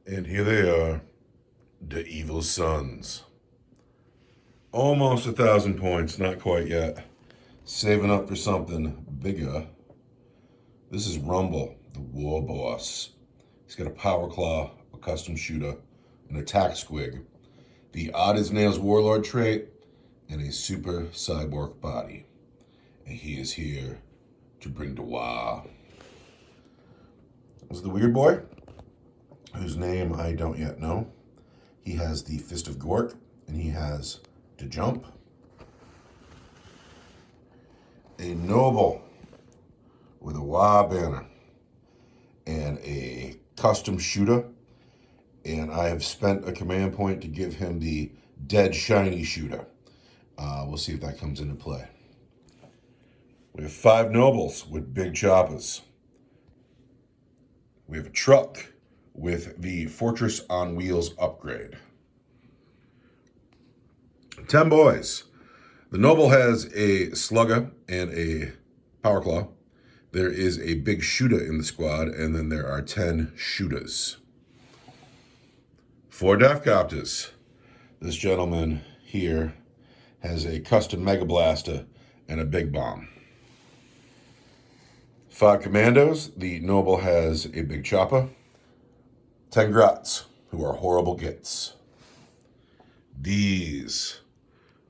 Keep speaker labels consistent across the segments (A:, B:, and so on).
A: And here they are, the evil sons. Almost 1,000 points, not quite yet. Saving up for something bigger. This is Rumble, the war boss. He's got a power claw, a custom shooter, an attack squig, the odd as nails warlord trait, and a super cyborg body. And he is here to bring the war. This is the weird boy, whose name I don't yet know. He has the Fist of Gork, and he has to jump. A noble with a WA banner and a custom shooter. And I have spent a command point to give him the dead shiny shooter. We'll see if that comes into play. We have 5 nobles with big choppers. We have a truck with the Fortress on Wheels upgrade. 10 boys. The noble has a slugger and a power claw. There is a big shooter in the squad, and then there are 10 shooters. 4 Deathcopters. This gentleman here has a custom Mega Blaster and a big bomb. 5 Commandos. The noble has a big chopper. 10 Grots, who are horrible gits. These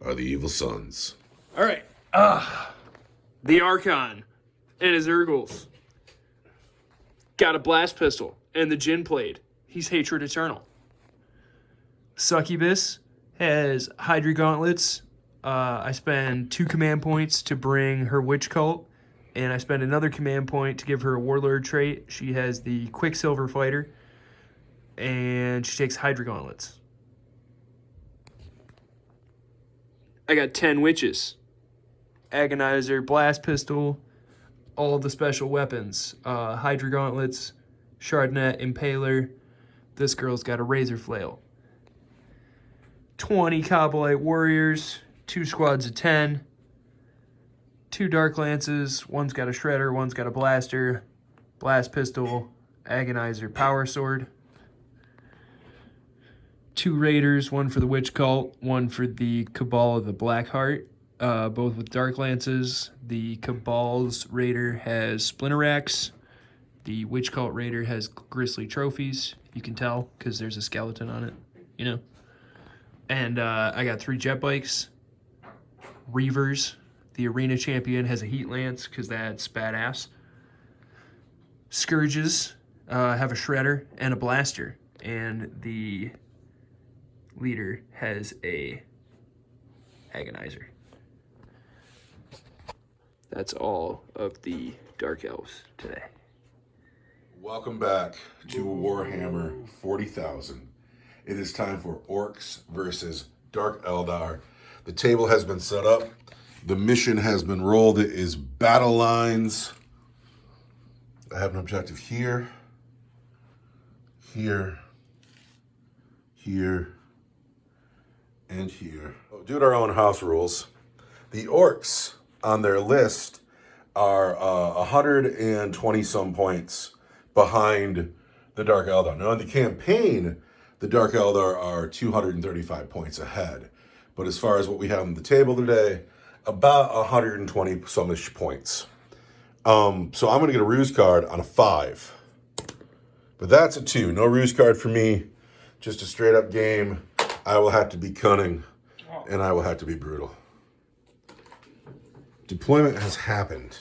A: are the evil sons.
B: All right. The Archon and his Urgles. Got a blast pistol and the Jin Blade. He's hatred eternal. Succubus has Hydra Gauntlets. I spend 2 command points to bring her Witch Cult, and I spend another command point to give her a Warlord trait. She has the Quicksilver Fighter, and she takes Hydra Gauntlets. I got 10 Witches. Agonizer, Blast Pistol, all the special weapons. Hydra Gauntlets, Shardnet, Impaler. This girl's got a Razor Flail. 20 Cobalite Warriors, 2 squads of 10. 2 Dark Lances, one's got a Shredder, one's got a Blaster, Blast Pistol, Agonizer, Power Sword. 2 Raiders, one for the Witch Cult, one for the Cabal of the Black Heart, both with Dark Lances. The Cabal's Raider has Splinter Axe. The Witch Cult Raider has Grisly Trophies. You can tell because there's a skeleton on it, you know. And I got 3 Jet Bikes. Reavers. The Arena Champion has a Heat Lance because that's badass. Scourges have a Shredder and a Blaster. And the leader has a Agonizer. That's all of the Dark Elves today.
A: Welcome back to Warhammer 40,000. It is time for Orks versus Dark Eldar. The table has been set up. The mission has been rolled. It is battle lines. I have an objective here, here, here, and here. Due to our own house rules, the Orks on their list are 120 some points behind the Dark Eldar. Now in the campaign, the Dark Eldar are 235 points ahead. But as far as what we have on the table today, about 120 some-ish points. So I'm going to get a ruse card on a 5. But that's a 2. No ruse card for me. Just a straight-up game. I will have to be cunning, and I will have to be brutal. Deployment has happened.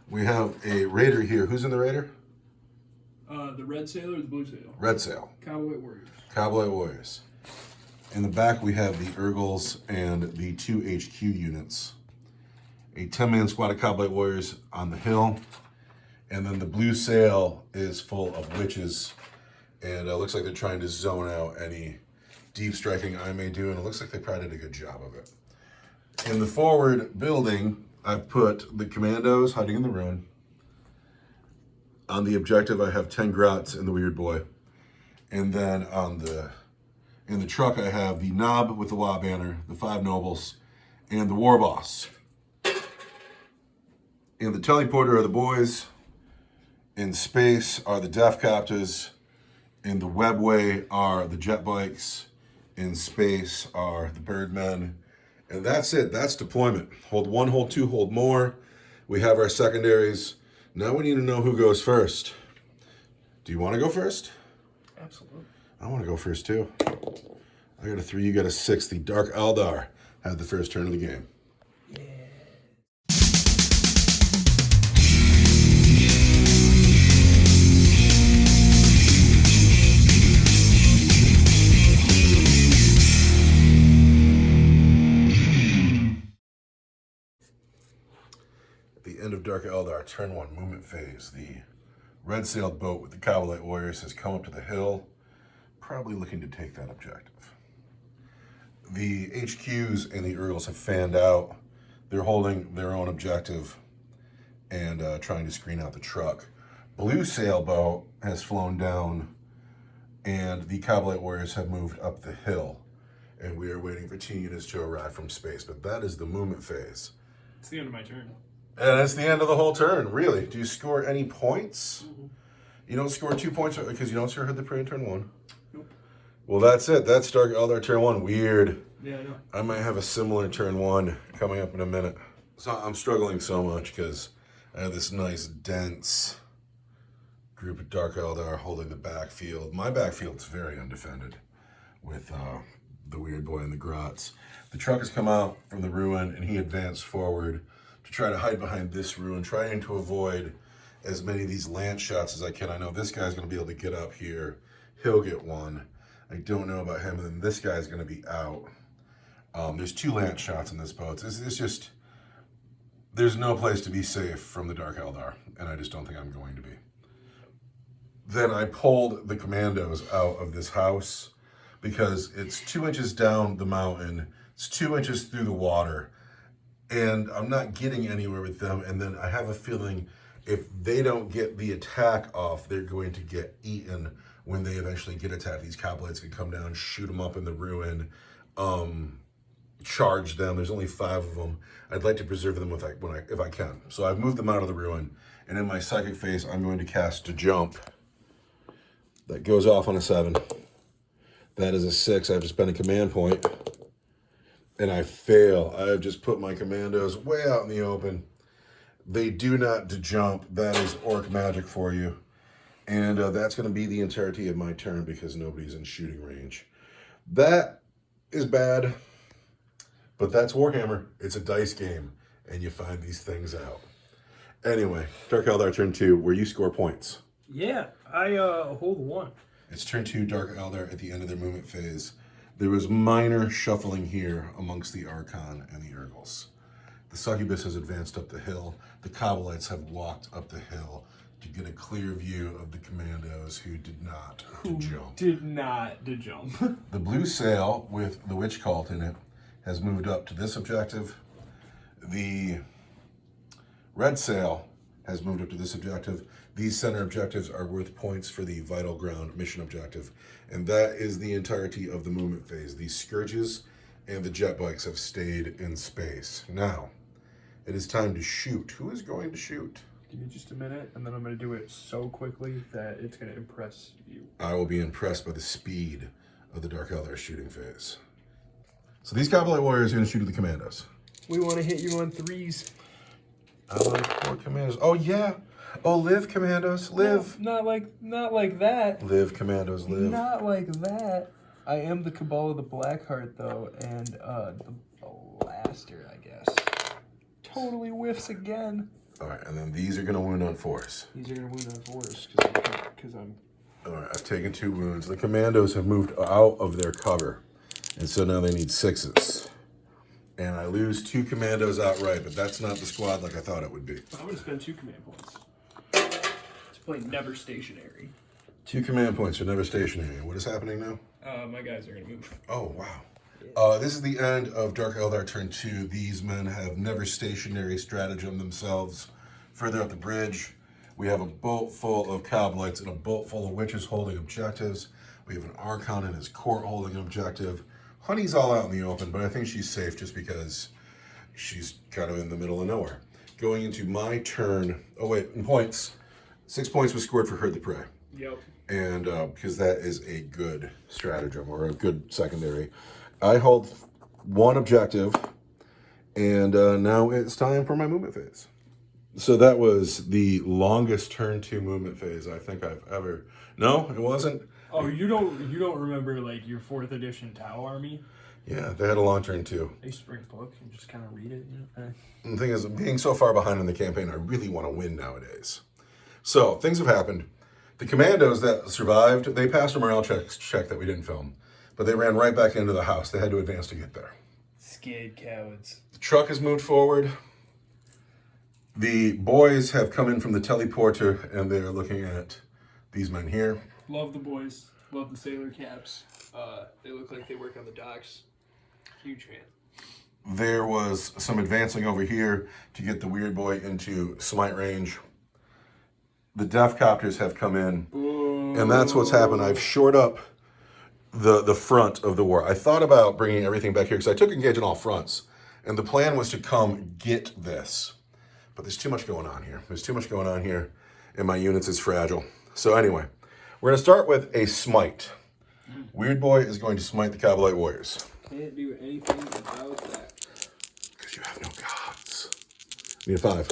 A: We have a Raider here. Who's in the Raider?
B: The Red Sail or the Blue Sail?
A: Red Sail.
B: Cowboy Warriors.
A: Cowboy Warriors. In the back, we have the Urgles and the 2 HQ units. A 10-man squad of Cowboy Warriors on the hill. And then the Blue Sail is full of witches. And it looks like they're trying to zone out any deep striking I may do. And it looks like they probably did a good job of it. In the forward building, I've put the Commandos hiding in the ruin. On the objective, I have 10 Grots and the Weird Boy. And then in the truck, I have the Knob with the WA banner, the 5 Nobles, and the War Boss. In the teleporter are the boys. In space are the Deathcopters. In the webway are the jet bikes. In space are the birdmen. And that's it. That's deployment. Hold 1, hold 2, hold more. We have our secondaries. Now we need to know who goes first. Do you want to go first?
B: Absolutely.
A: I want to go first too. I got a 3, you got a 6. The Dark Eldar had the first turn of the game.
B: Yeah.
A: At the end of Dark Eldar, turn 1, movement phase. The red-sailed boat with the Kabalite warriors has come up to the hill, probably looking to take that objective. The HQs and the Urgles have fanned out. They're holding their own objective and trying to screen out the truck. Blue sailboat has flown down, and the Kabalite warriors have moved up the hill, and we are waiting for 2 units to arrive from space. But that is the movement phase.
B: It's the end of my turn.
A: And it's the end of the whole turn, really. Do you score any points? Mm-hmm. You don't score 2 points because you don't score Heard the Prey in turn 1.
B: Nope.
A: Well, that's it. That's Dark Eldar turn 1. Weird.
B: Yeah, I know.
A: I might have a similar turn 1 coming up in a minute. So I'm struggling so much because I have this nice, dense group of Dark Eldar holding the backfield. My backfield's very undefended with the weird boy in the grots. The truck has come out from the ruin, and he advanced forward to try to hide behind this ruin, trying to avoid as many of these lance shots as I can. I know this guy's going to be able to get up here. He'll get one. I don't know about him, and then this guy's going to be out. There's 2 lance shots in this boat. It's just, there's no place to be safe from the Dark Eldar, and I just don't think I'm going to be. Then I pulled the commandos out of this house because it's 2 inches down the mountain. It's 2 inches through the water, and I'm not getting anywhere with them. And then I have a feeling if they don't get the attack off, they're going to get eaten when they eventually get attacked. These Kabbalites can come down, shoot them up in the ruin, charge them. There's only 5 of them. I'd like to preserve them if I can. So I've moved them out of the ruin, and in my psychic phase, I'm going to cast a jump. That goes off on a 7. That is a 6. I have to spend a command point. And I fail. I have just put my commandos way out in the open. They do not jump. That is orc magic for you. And that's going to be the entirety of my turn because nobody's in shooting range. That is bad. But that's Warhammer. It's a dice game. And you find these things out. Anyway, Dark Eldar turn 2, where you score points.
B: Yeah, I hold 1.
A: It's turn 2, Dark Eldar at the end of their movement phase. There was minor shuffling here amongst the Archon and the Urgles. The Succubus has advanced up the hill. The Kabbalites have walked up the hill to get a clear view of the commandos who did not jump. The blue sail with the witch cult in it has moved up to this objective. The red sail has moved up to this objective. These center objectives are worth points for the vital ground mission objective. And that is the entirety of the movement phase. The Scourges and the jet bikes have stayed in space. Now, it is time to shoot. Who is going to shoot?
B: Give me just a minute, and then I'm going to do it so quickly that it's going to impress you.
A: I will be impressed by the speed of the Dark Eldar shooting phase. So these Kabalite warriors are going to shoot at the commandos.
B: We want to hit you on 3s.
A: I like 4 commandos. Oh, yeah. Oh, live, commandos, live.
B: No, not like that.
A: Live, commandos, live.
B: Not like that. I am the Cabal of the Blackheart, though, and the Blaster, I guess. Totally whiffs again.
A: All right, and then these are going to wound on 4s.
B: These are going to wound on 4s because I'm...
A: All right, I've taken 2 wounds. The commandos have moved out of their cover, and so now they need 6s. And I lose 2 commandos outright, but that's not the squad like I thought it would be.
B: I'm going to spend 2 command points. To play Never Stationary.
A: 2 command points for Never Stationary. What is happening now?
B: My guys are going to move.
A: Oh, wow. This is the end of Dark Eldar turn 2. These men have Never Stationary stratagem themselves. Further up the bridge, we have a boat full of Kabbalites and a boat full of witches holding objectives. We have an Archon in his court holding an objective. Honey's all out in the open, but I think she's safe just because she's kind of in the middle of nowhere. Going into my turn, oh wait, in points, 6 points was scored for Heard the Prey.
B: Yep.
A: And because that is a good stratagem or a good secondary. I hold one objective, and now it's time for my movement phase. So that was the longest turn 2 movement phase I think I've ever. No, it wasn't.
B: Oh, you don't remember like your 4th edition Tau army?
A: Yeah, they had a long turn 2.
B: I used to bring a book and just kind of read it.
A: And the thing is, being so far behind in the campaign, I really want to win nowadays. So things have happened. The commandos that survived, they passed a morale check that we didn't film, but they ran right back into the house. They had to advance to get there.
B: Scared cowards.
A: The truck has moved forward. The boys have come in from the teleporter, and they're looking at these men here.
B: Love the boys. Love the sailor caps. They look like they work on the docks. Huge fan.
A: There was some advancing over here to get the weird boy into smite range. The death copters have come in, and that's what's happened. I've shored up the front of the war. I thought about bringing everything back here because I took engage on all fronts, and the plan was to come get this. But there's too much going on here. There's too much going on here, and my units is fragile. So anyway, we're going to start with a smite. Weird boy is going to smite the Kabbalite warriors.
B: Can't do anything about that.
A: Because you have no gods. Need a 5.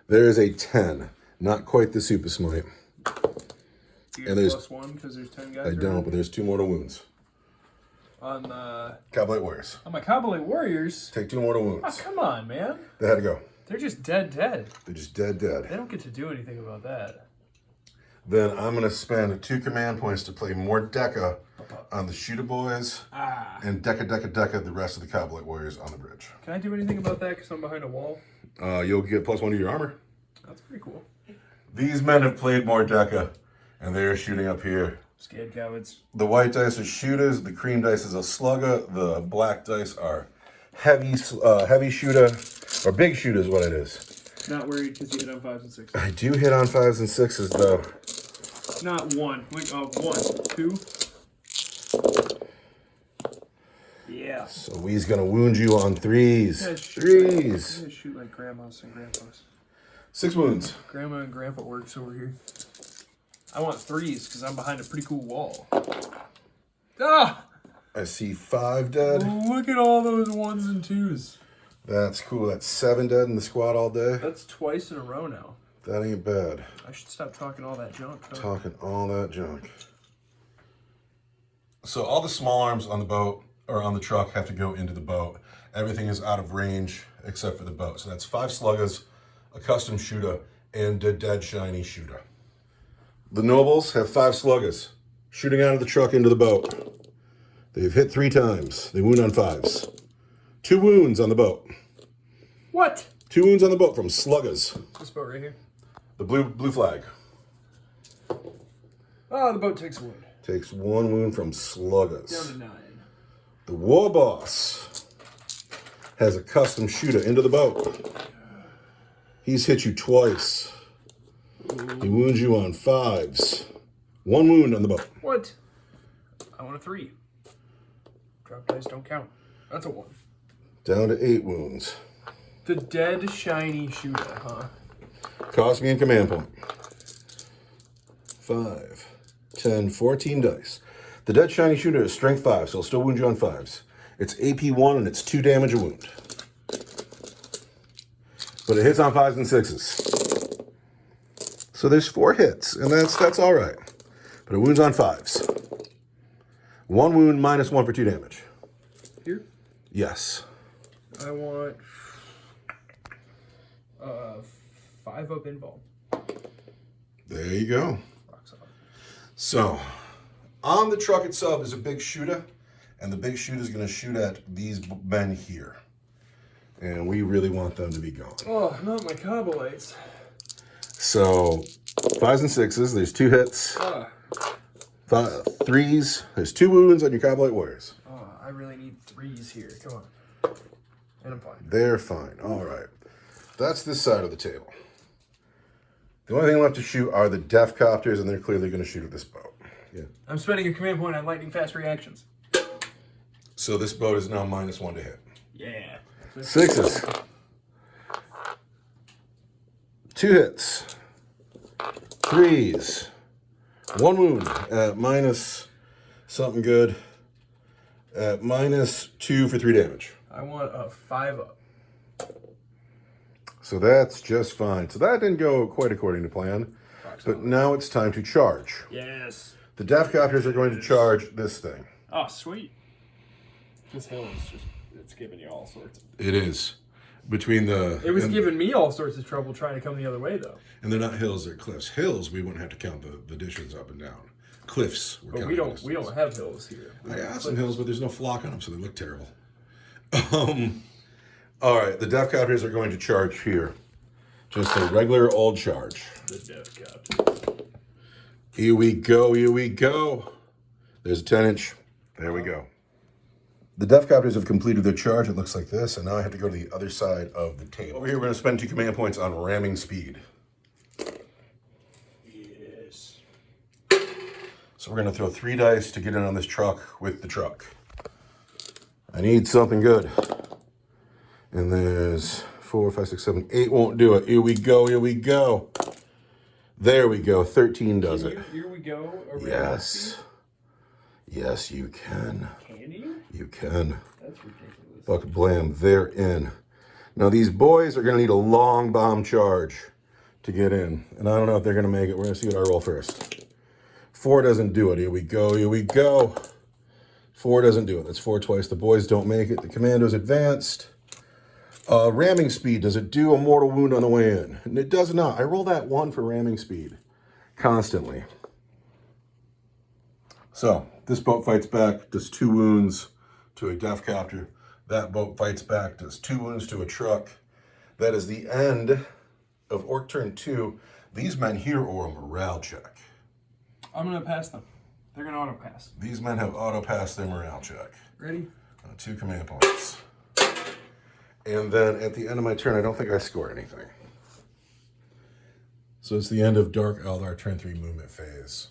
A: There is a 10. Not quite the super smite.
B: Do you
A: And
B: have
A: there's
B: +1 because there's 10 guys?
A: I don't, but there's 2 mortal wounds.
B: On
A: Kabbalite warriors.
B: my Kabbalite warriors.
A: Take 2 mortal
B: Oh,
A: wounds.
B: come on, man.
A: They had to go.
B: They're just dead.
A: They're just dead.
B: They don't get to do anything about that.
A: Then I'm going to spend 2 command points to play more Deca on the shooter boys. And Deca the rest of the Kabbalite warriors on the bridge.
B: Can I do anything about that because I'm behind a wall?
A: You'll get +1 to your armor.
B: That's pretty cool.
A: These men have played more Deca, and they're shooting up here.
B: Scared cowards.
A: The white dice are shooters. The cream dice is a slugger. The black dice are heavy shooter, or big shooter is what it is.
B: Not worried because you hit on 5s and 6s.
A: I do hit on 5s and 6s though.
B: Not 1. Like 1, 2. Yeah.
A: So he's gonna wound you on 3s.
B: Yeah, shoot
A: 3s.
B: Like, shoot like grandmas and grandpas.
A: 6 wounds.
B: Grandma and grandpa works over here. I want 3s because I'm behind a pretty cool wall. Ah!
A: I see 5 dead.
B: Look at all those 1s and 2s.
A: That's cool. That's 7 dead in the squad all day.
B: That's twice in a row now.
A: That ain't bad.
B: I should stop talking all that junk. Huh?
A: Talking all that junk. So all the small arms on the boat or on the truck have to go into the boat. Everything is out of range except for the boat. So that's 5 sluggers, a custom shooter, and a dead shiny shooter. The nobles have 5 sluggers shooting out of the truck into the boat. They've hit 3 times. They wound on 5s. 2 wounds on the boat.
B: What?
A: 2 wounds on the boat from sluggers.
B: This boat right here.
A: The blue flag
B: Oh, the boat takes a wound.
A: takes 1 wound from sluggers.
B: Down to 9.
A: The war boss has a custom shooter into the boat. He's hit you twice. He wounds you on 5s. 1 wound on the boat.
B: What? I want a 3. Drop dice don't count. That's a 1.
A: Down to 8 wounds.
B: The dead shiny shooter, huh?
A: Cost me in command point. 5, 10, 14 dice. The dead shiny shooter is strength 5, so he'll still wound you on 5s. It's AP 1 and it's 2 damage a wound. But it hits on 5s and 6s. So there's 4 hits, and that's all right. But it wounds on 5s. 1 wound minus 1 for 2 damage.
B: Here?
A: Yes.
B: I want 5 up involved.
A: There you go.
B: Rock solid.
A: So, on the truck itself is a big shooter, and the big shooter is going to shoot at these men here. And we really want them to be gone.
B: Oh, not my Kabbalites.
A: So, 5s and 6s, there's 2 hits. 3s, there's 2 wounds on your Kabbalite warriors.
B: Oh, I really need 3s here. Come on. And I'm fine.
A: They're fine. All right. That's this side of the table. The only thing left to shoot are the death copters, and they're clearly going to shoot at this boat. Yeah.
B: I'm spending a command point on lightning fast reactions.
A: So this boat is now minus 1 to hit.
B: Yeah.
A: 6s. 2 hits. 3s. 1 wound at minus something good. At -2 for 3 damage.
B: I want a 5-up.
A: So that's just fine. So that didn't go quite according to plan. But now it's time to charge.
B: Yes.
A: The Deathcopters are going to charge this thing.
B: Oh, sweet. This hill is just, it's giving you all sorts of...
A: It is. Between the...
B: It was giving me all sorts of trouble trying to come the other way, though.
A: And they're not hills, they're cliffs. Hills, we wouldn't have to count the dishes up and down. Cliffs, we're
B: But we don't have hills here.
A: I got some hills, but there's no flock on them, so they look terrible. All right, the Deathcopters are going to charge here. Just a regular old charge.
B: The Deathcopters.
A: Here we go, here we go. There's a 10-inch. There we go. The Deathcopters have completed their charge. It looks like this, and now I have to go to the other side of the table. Over here, we're going to spend 2 command points on ramming speed.
B: Yes.
A: So we're going to throw 3 dice to get in on this truck with the truck. I need something good. And there's 4, 5, 6, 7, 8 won't do it. Here we go, here we go. There we go. 13 does it.
B: Here we go.
A: Yes. Yes, you can.
B: Can you?
A: You can.
B: That's ridiculous.
A: Buck blam, they're in. Now these boys are going to need a long bomb charge to get in. And I don't know if they're going to make it. We're going to see what I roll first. 4 doesn't do it. Here we go, here we go. 4 doesn't do it. That's 4 twice. The boys don't make it. The commandos advanced. Ramming speed, does it do a mortal wound on the way in? And it does not. I roll that 1 for ramming speed constantly. So this boat fights back, does 2 wounds to a Deathcopter. That boat fights back, does 2 wounds to a truck. That is the end of Orc turn 2. These men here owe a morale check.
B: I'm going to pass them. They're going to auto pass.
A: These men have auto passed their morale check.
B: Ready?
A: 2 command points. And then at the end of my turn, I don't think I score anything. So it's the end of Dark Eldar turn 3 movement phase.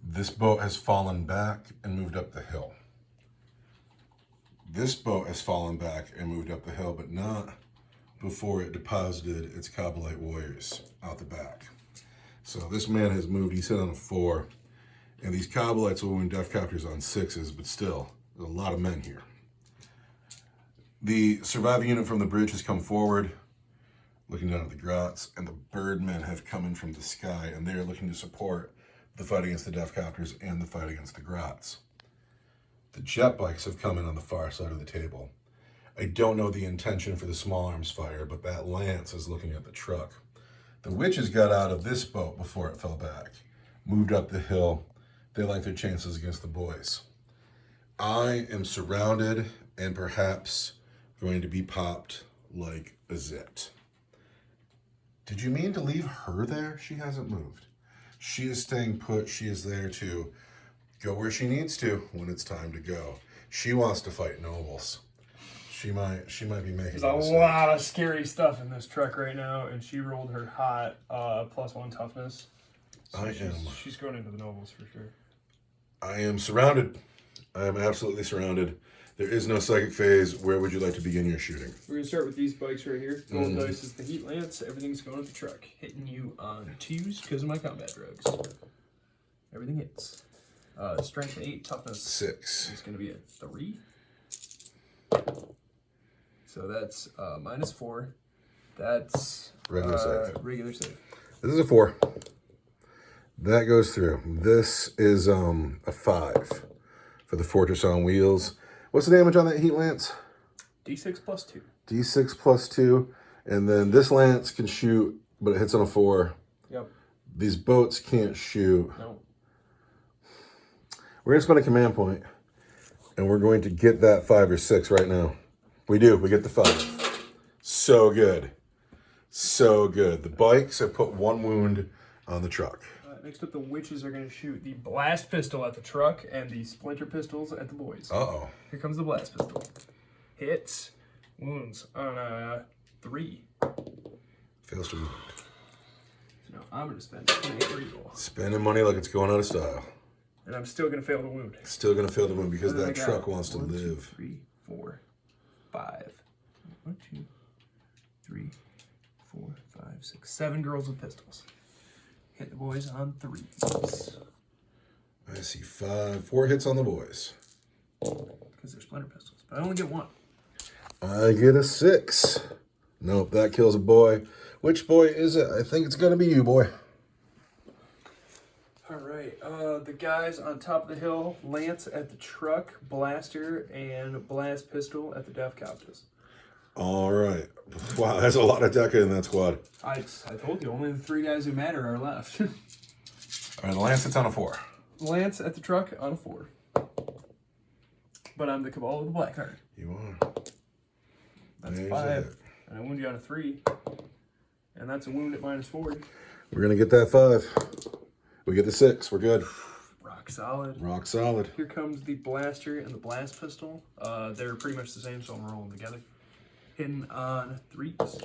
A: This boat has fallen back and moved up the hill. This boat has fallen back and moved up the hill, but not before it deposited its Kabbalite warriors out the back. So this man has moved, he's hit on a 4. And these Kabbalites will wound Deathcopters on 6s, but still, there's a lot of men here. The surviving unit from the bridge has come forward, looking down at the grots, and the birdmen have come in from the sky, and they are looking to support the fight against the Deathcopters and the fight against the grots. The jet bikes have come in on the far side of the table. I don't know the intention for the small arms fire, but that lance is looking at the truck. The witches got out of this boat before it fell back, moved up the hill. They like their chances against the boys. I am surrounded and perhaps going to be popped like a zit. Did you mean to leave her there? She hasn't moved. She is staying put. She is there to go where she needs to when it's time to go. She wants to fight nobles. She might be making
B: There's a lot of scary stuff in this truck right now, and she rolled her hot +1 toughness. So she's going into the nobles for sure.
A: I am surrounded. I am absolutely surrounded. There is no psychic phase. Where would you like to begin your shooting?
B: We're going to start with these bikes right here. Gold dice is the heat lance. Everything's going at the truck. Hitting you on 2s because of my combat drugs. Everything hits. Strength 8, toughness
A: 6.
B: It's going to be a 3. So that's -4. That's
A: Regular save.
B: Regular save.
A: This is a 4. That goes through. This is a 5 for the Fortress on Wheels. What's the damage on that heat lance?
B: D6 +2.
A: D6 +2. And then this lance can shoot, but it hits on a 4.
B: Yep.
A: These boats can't shoot.
B: No.
A: We're going to spend a command point, and we're going to get that 5 or 6 right now. We do. We get the 5. So good. So good. The bikes have put 1 wound on the truck.
B: Next up, the witches are going to shoot the blast pistol at the truck and the splinter pistols at the boys.
A: Uh-oh.
B: Here comes the blast pistol. Hits. Wounds on a 3.
A: Fails to wound.
B: So now I'm going to spend 28 reroll.
A: Spending money like it's going out of style.
B: And I'm still going to fail the wound.
A: Still going to fail the wound because
B: What do
A: that
B: I got?
A: truck wants to
B: 1, 2,
A: live.
B: 3, 4, 5. 1, 2, 3, 4, 5, 6, 7 girls with pistols. Hit the boys on 3s.
A: I see 4 hits on the boys.
B: Because they're splinter pistols. But I only get 1.
A: I get a 6. Nope, that kills a boy. Which boy is it? I think it's going to be you, boy.
B: All right. The guys on top of the hill, Lance at the truck, Blaster, and Blast Pistol at the Death Copters.
A: All right. Wow, there's a lot of Deca in that squad.
B: I told you, only the 3 guys who matter are left.
A: All right, Lance, it's on a 4.
B: Lance at the truck on a 4. But I'm the Cabal of the Black Heart.
A: You are.
B: That's
A: There's
B: 5.
A: it.
B: And I wound you on a 3. And that's a wound at -4.
A: We're going to get that 5. We get the 6. We're good.
B: Rock solid.
A: Rock solid.
B: Here comes the Blaster and the Blast Pistol. They're pretty much the same, so I'm rolling together. Hitting on 3s.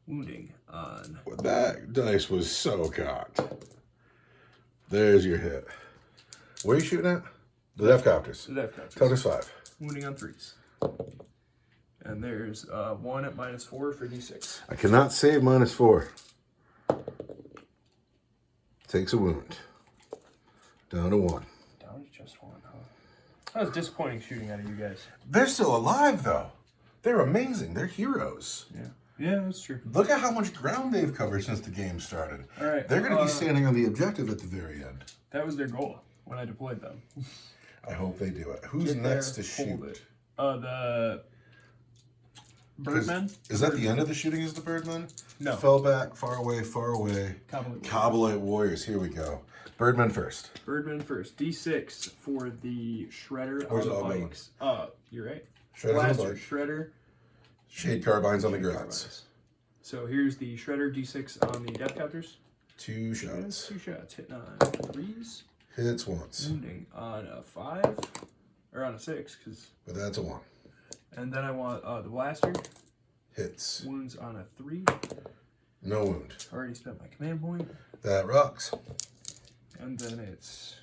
B: Wounding on...
A: That dice was so cocked. There's your hit. Where are you shooting at? The Death Copters.
B: The Death Copters.
A: Copters 5.
B: Wounding on 3s. And there's 1 at -4 for D6.
A: I cannot save -4. Takes a wound. Down to 1.
B: Down to just 1, huh? That was disappointing shooting out of you guys.
A: They're still alive, though. They're amazing. They're heroes.
B: Yeah. Yeah, that's true.
A: Look at how much ground they've covered since the game started.
B: All right.
A: They're going to be standing on the objective at the very end.
B: That was their goal when I deployed them.
A: I hope they do it. Who's
B: Get
A: next
B: there,
A: to
B: hold
A: shoot?
B: it. The Birdmen?
A: Is that the end of the shooting? Is the Birdmen?
B: No.
A: Fell back, far away, far away. Kabbalite Warriors. Here we go. Birdmen first.
B: Birdmen first. D6 for the Shredder
A: Where's
B: on
A: all
B: the
A: going?
B: bikes. You're right.
A: Shredder's on the
B: Blaster,
A: bike.
B: Shredder.
A: Shade carbines on the grounds.
B: Carbines. So here's the Shredder D6 on the Death Copters.
A: 2 shots.
B: 2 shots. Hitting on 3s.
A: Hits once.
B: Wounding on a 5. Or on a 6.
A: But that's a 1.
B: And then I want the Blaster.
A: Hits.
B: Wounds on a 3.
A: No wound.
B: Already spent my command point.
A: That rocks.
B: And then it's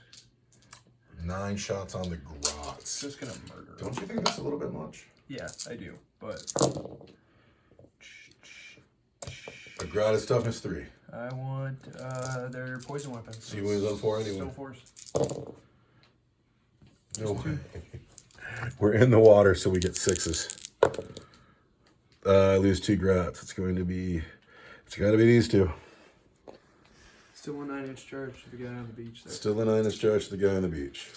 A: 9 shots on the grots.
B: just gonna murder.
A: Don't you think that's a little bit much?
B: Yeah, I do. But
A: A grot is toughness 3.
B: I want their poison weapons.
A: So you wins on 4 anyway.
B: Still 4s.
A: No way. We're in the water, so we get 6s. I lose 2 grots. It's got to be these 2.
B: Still a 9-inch charge to the guy on the beach there.
A: Still the 9 is charged to the guy on the beach.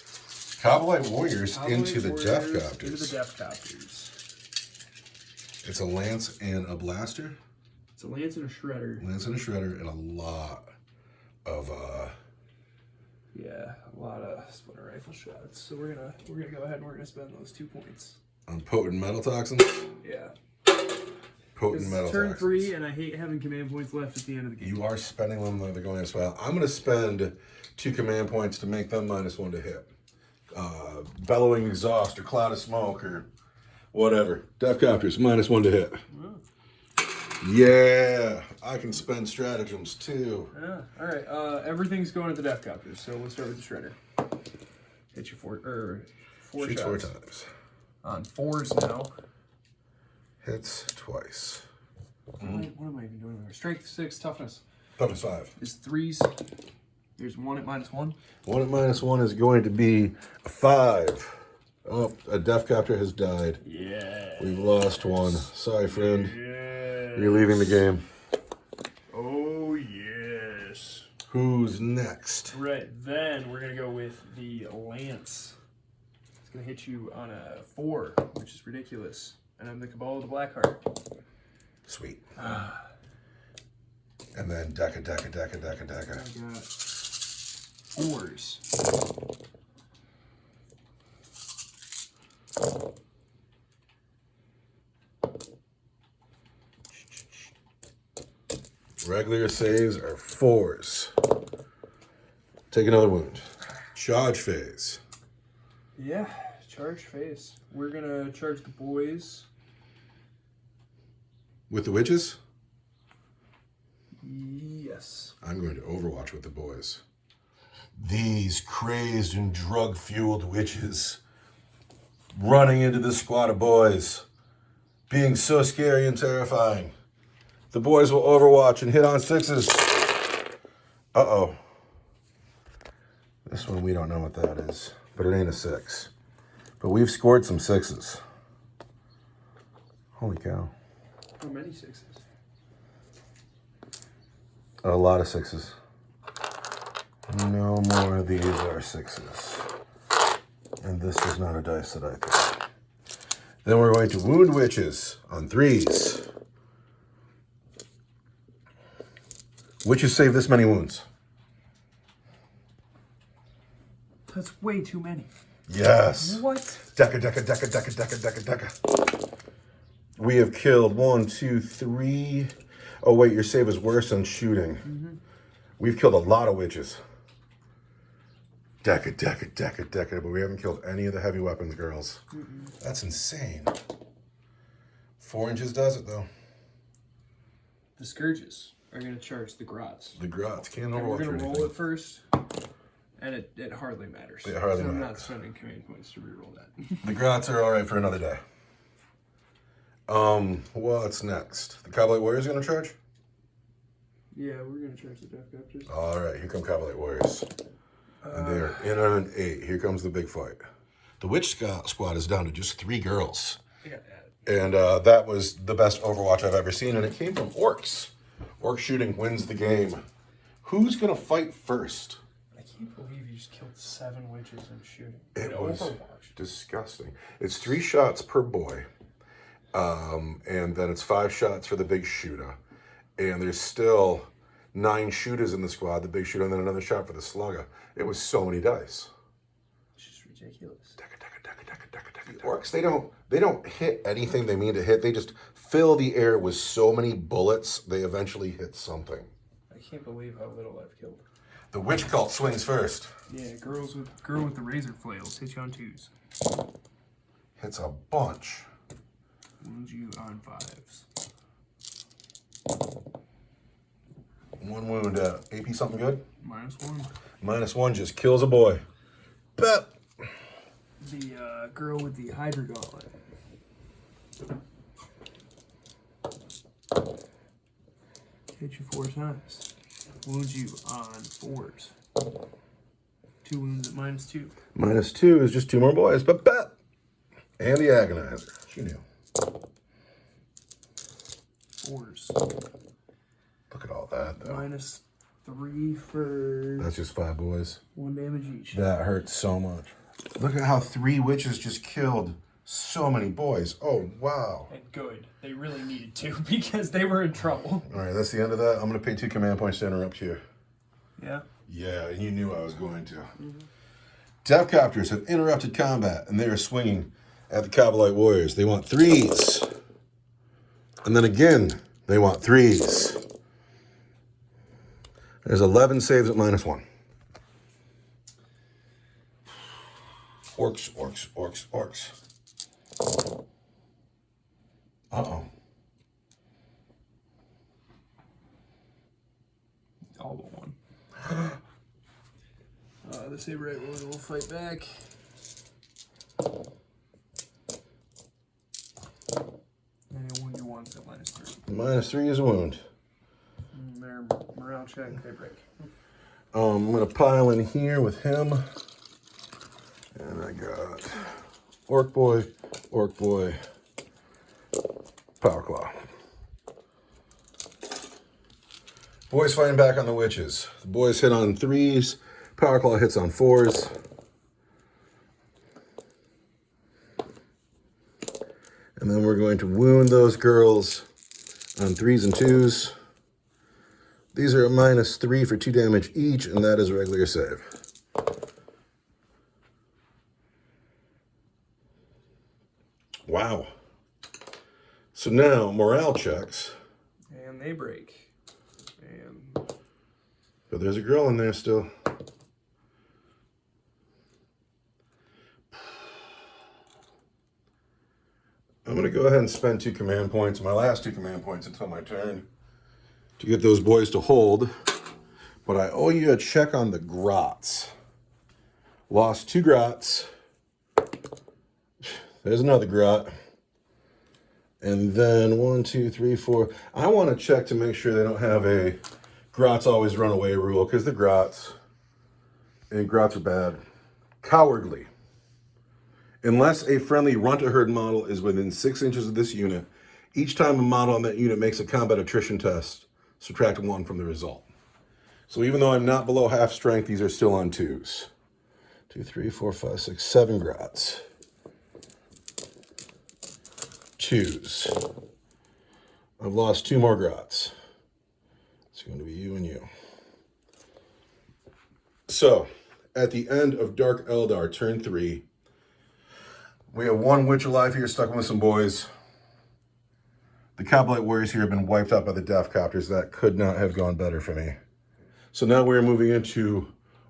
A: Kabbalite Warriors into the Death
B: Into the
A: Copters.
B: Death Copters.
A: It's a Lance and a Blaster.
B: It's a Lance and a Shredder.
A: Lance and a Shredder and a lot of
B: Yeah, a lot of splinter rifle shots. So we're gonna go ahead and we're gonna spend those 2 points.
A: on potent metal toxins.
B: Yeah.
A: Potent metal
B: turn
A: toxins.
B: 3, and I hate having command points left at the end of the game.
A: You are spending them though they're going as well. I'm going to spend 2 command points to make them -1 to hit. Bellowing exhaust or cloud of smoke or whatever. Death Copters, -1 to hit.
B: Oh.
A: Yeah, I can spend stratagems too.
B: Yeah. All right. Everything's going at the Death Copters, so let's start with the Shredder. Hit you 4
A: Shoots
B: shots.
A: 4 times.
B: On 4s now.
A: Hits twice.
B: What am I even doing there? Strength 6, toughness.
A: Toughness 5.
B: Is 3s. There's 1 at -1.
A: 1 at -1 is going to be a 5. Oh, a Death Copter has died.
B: Yeah.
A: We've lost 1. Sorry, friend.
B: Yeah.
A: You're leaving the game.
B: Oh, yes.
A: Who's next?
B: Right, then we're going to go with the Lance. It's going to hit you on a 4, which is ridiculous. And I'm the Cabal of the Blackheart.
A: Sweet. And then Deca.
B: I got 4s.
A: Regular saves are 4s. Take another wound. Charge phase.
B: Yeah, charge phase. We're going to charge the boys.
A: With the witches?
B: Yes.
A: I'm going to Overwatch with the boys. These crazed and drug-fueled witches running into this squad of boys, being so scary and terrifying. The boys will Overwatch and hit on 6s. Uh-oh. This one, we don't know what that is, but it ain't a 6. But we've scored some 6s. Holy cow.
B: How many 6s?
A: A lot of 6s. No more of these are 6s. And this is not a dice that I think. Then we're going to wound witches on 3s. Witches save this many wounds.
B: That's way too many.
A: Yes.
B: What?
A: Deca, deca, deca, deca, deca, deca, deca. We have killed 1, 2, 3. Oh, wait, your save is worse than shooting. Mm-hmm. We've killed a lot of witches. Deca, deca, deca, deca, but we haven't killed any of the heavy weapons girls. Mm-mm. That's insane. 4 inches does it, though.
B: The Scourges are going to charge the Grots.
A: The Grots can't
B: We're
A: overwatch
B: going to roll
A: anything.
B: it first, and it hardly matters.
A: It hardly
B: I'm
A: matters.
B: not spending command points to reroll that.
A: The Grots are all right for another day. What's next? The Cowboy Warriors going to charge?
B: Yeah, we're going to charge the Death Captors.
A: All right, here come Cowboy Warriors. And they are in on an 8. Here comes the big fight. The Witch Squad is down to just 3 girls.
B: I got that.
A: And that was the best Overwatch I've ever seen, and it came from Orks. Orc shooting wins the game. Who's going to fight first?
B: I can't believe you just killed 7 witches in shooting.
A: It
B: In
A: was
B: Overwatch.
A: disgusting. It's 3 shots per boy. And then it's 5 shots for the big shooter. And there's still 9 shooters in the squad, the big shooter, and then another shot for the slugger. It was so many dice.
B: It's just ridiculous.
A: The Orcs, they don't hit anything they mean to hit. They just fill the air with so many bullets, they eventually hit something.
B: I can't believe how little I've killed.
A: The witch cult swings first.
B: Yeah, girl with the razor flails hits you on 2s.
A: Hits a bunch.
B: Wounds you on 5s.
A: 1 wound. AP something good?
B: -1.
A: -1 just kills a boy. Bet.
B: The girl with the Hydra Gauntlet. Hit you 4 times. Wounds you on 4s. 2 wounds at -2.
A: -2 is just 2 more boys, but bet. And the Agonizer. She knew.
B: 4s.
A: Look at all that, though.
B: -3 for
A: That's just 5 boys.
B: 1 damage each.
A: That hurts so much. Look at how 3 witches just killed so many boys. Oh, wow.
B: And good. They really needed to because they were in trouble.
A: All right, that's the end of that. I'm going to pay 2 command points to interrupt you.
B: Yeah.
A: Yeah, and you knew I was going to. Mm-hmm. Death Captors have interrupted combat, and they are swinging at the Cavalite Warriors. They want 3s. And then again, they want 3s. There's 11 saves at -1. Orcs, orcs, orcs, orcs. Uh-oh.
B: All but 1. The Saberite will fight back. And it wound you once at -3.
A: -3 is a wound.
B: And their morale check, they break.
A: I'm going to pile in here with him. And I got Orc Boy, Power Claw. Boys fighting back on the witches. The boys hit on 3s. Power Claw hits on 4s. And then we're going to wound those girls on 3s and 2s. These are a -3 for 2 damage each, and that is a regular save. Wow. So now, morale checks.
B: And they break. And
A: But there's a girl in there still. I'm going to go ahead and spend 2 command points, my last 2 command points until my turn, to get those boys to hold. But I owe you a check on the grots. Lost 2 grots. There's another grot. And then 1, 2, 3, 4. I want to check to make sure they don't have a Grots always run away rule, because the grots, and grots are bad. Cowardly. Unless a friendly Runt-A-Herd model is within 6 inches of this unit, each time a model on that unit makes a combat attrition test, subtract 1 from the result. So even though I'm not below half strength, these are still on 2s. 2, 3, 4, 5, 6, 7 grots. 2s. I've lost 2 more grots. It's going to be you and you. So, at the end of Dark Eldar, turn 3, we have 1 witch alive here, stuck with some boys. The Coblite warriors here have been wiped out by the Death Copters. That could not have gone better for me. So now we're moving into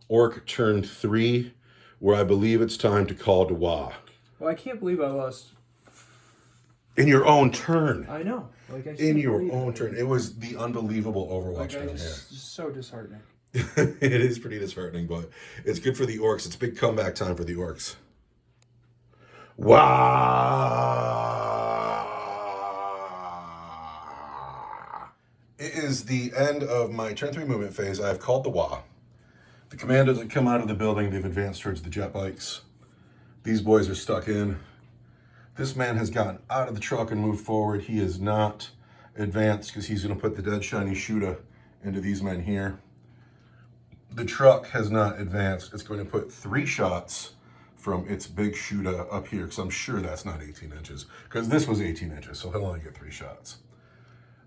A: Orc turn 3, where I believe it's time to call Dwa.
B: Well, I can't believe I lost.
A: In your own turn.
B: I know. Like
A: In your own turn. It was the unbelievable Overwatch turn here.
B: So disheartening.
A: It is pretty disheartening, but it's good for the Orcs. It's big comeback time for the Orcs. Wow! It is the end of my turn 3 movement phase. I've called the Wa. The commandos that come out of the building, they've advanced towards the jet bikes. These boys are stuck in. This man has gotten out of the truck and moved forward. He is not advanced because he's going to put the dead shiny shooter into these men here. The truck has not advanced. It's going to put 3 shots from its big shooter up here, because I'm sure that's not 18 inches, because this was 18 inches, so he'll only get 3 shots.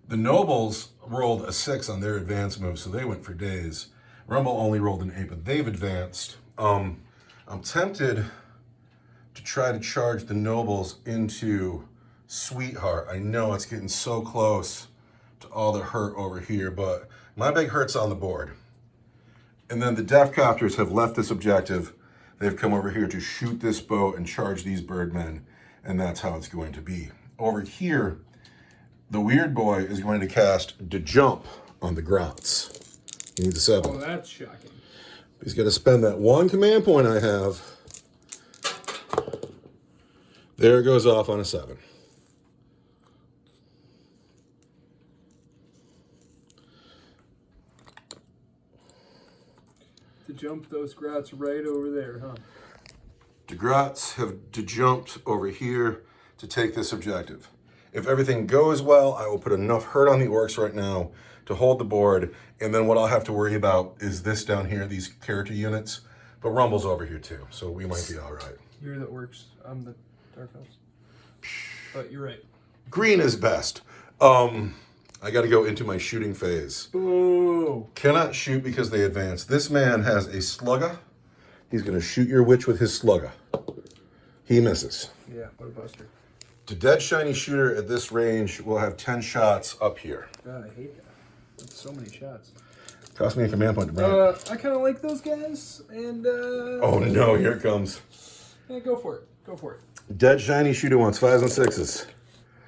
A: The nobles rolled a 6 on their advance move, so they went for days. Rumble only rolled an 8, but they've advanced. I'm tempted to try to charge the nobles into Sweetheart. I know it's getting so close to all the hurt over here, but my big hurt's on the board. And then the Death Copters have left this objective. They've come over here to shoot this boat and charge these birdmen, and that's how it's going to be. Over here, the weird boy is going to cast to jump on the grots. He needs a 7.
B: Oh, that's shocking.
A: He's going to spend that 1 command point I have. There it goes off on a 7.
B: To jump those grots right over there, huh?
A: The grots have jumped over here to take this objective. If everything goes well, I will put enough hurt on the Orcs right now to hold the board, and then what I'll have to worry about is this down here, these character units. But Rumble's over here too, so we might be all right.
B: You're the Orcs. I'm the Dark Elves. But you're right.
A: Green is best. I got to go into my shooting phase.
B: Ooh.
A: Cannot shoot because they advance. This man has a slugger. He's going to shoot your witch with his slugger. He misses.
B: Yeah, what a buster.
A: The dead shiny shooter at this range will have 10 shots up here.
B: God, I hate that. That's so many shots.
A: Cost me a command point to bring it.
B: I kind of like those guys, and
A: Oh no, here it comes.
B: Yeah, go for it. Go for it.
A: Dead shiny shooter wants 5s and 6s.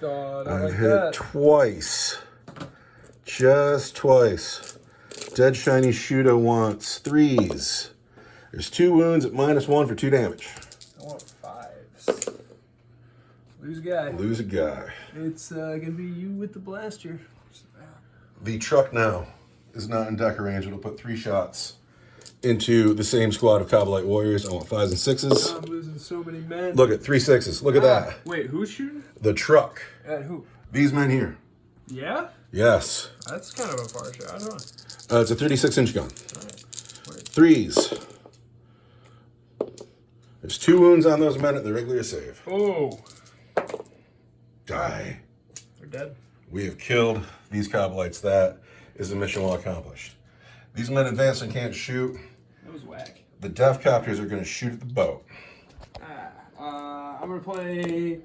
B: God, I
A: I've
B: like
A: hit
B: that.
A: twice. Just twice. Dead shiny shooter wants 3s. There's 2 wounds at -1 for 2 damage.
B: I want 5s. Lose a guy.
A: Lose a guy.
B: It's gonna be you with the blaster.
A: The truck now is not in decker range. It'll put 3 shots into the same squad of Coblite warriors. I want 5s and 6s.
B: I'm losing so many men.
A: Look at 3 6s. Look at that.
B: Wait, who's shooting?
A: The truck.
B: At who?
A: These men here.
B: Yeah?
A: Yes.
B: That's kind of a far shot, huh?
A: It's a 36-inch gun.
B: Right.
A: 3s. There's 2 wounds on those men at the regular save.
B: Oh.
A: Die.
B: They're dead.
A: We have killed these Coblites. That is a mission well accomplished. These men advance and can't shoot.
B: That was whack.
A: The Death Copters are going to shoot at the boat.
B: I'm going to play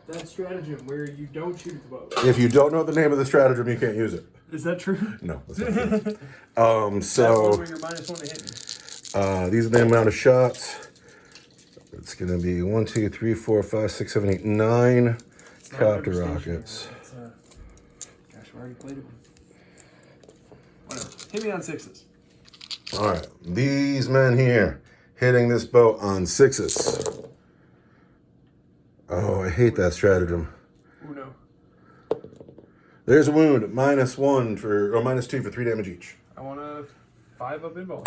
B: that stratagem where you don't shoot at the boat.
A: If you don't know the name of the stratagem, you can't use it.
B: Is that true?
A: No, that's not true.
B: That's one where you're -1 to hit me.
A: These are the amount of shots. It's going to be 1, 2, 3, 4, 5, 6, 7, 8, 9 copter rockets.
B: Gosh, we already played it. Whatever. Hit me on 6s.
A: All right, these men here hitting this boat on 6s. Oh, I hate that stratagem.
B: Oh no.
A: There's a wound. -1 for, or -2 for 3 damage each.
B: I want a 5 up invuln.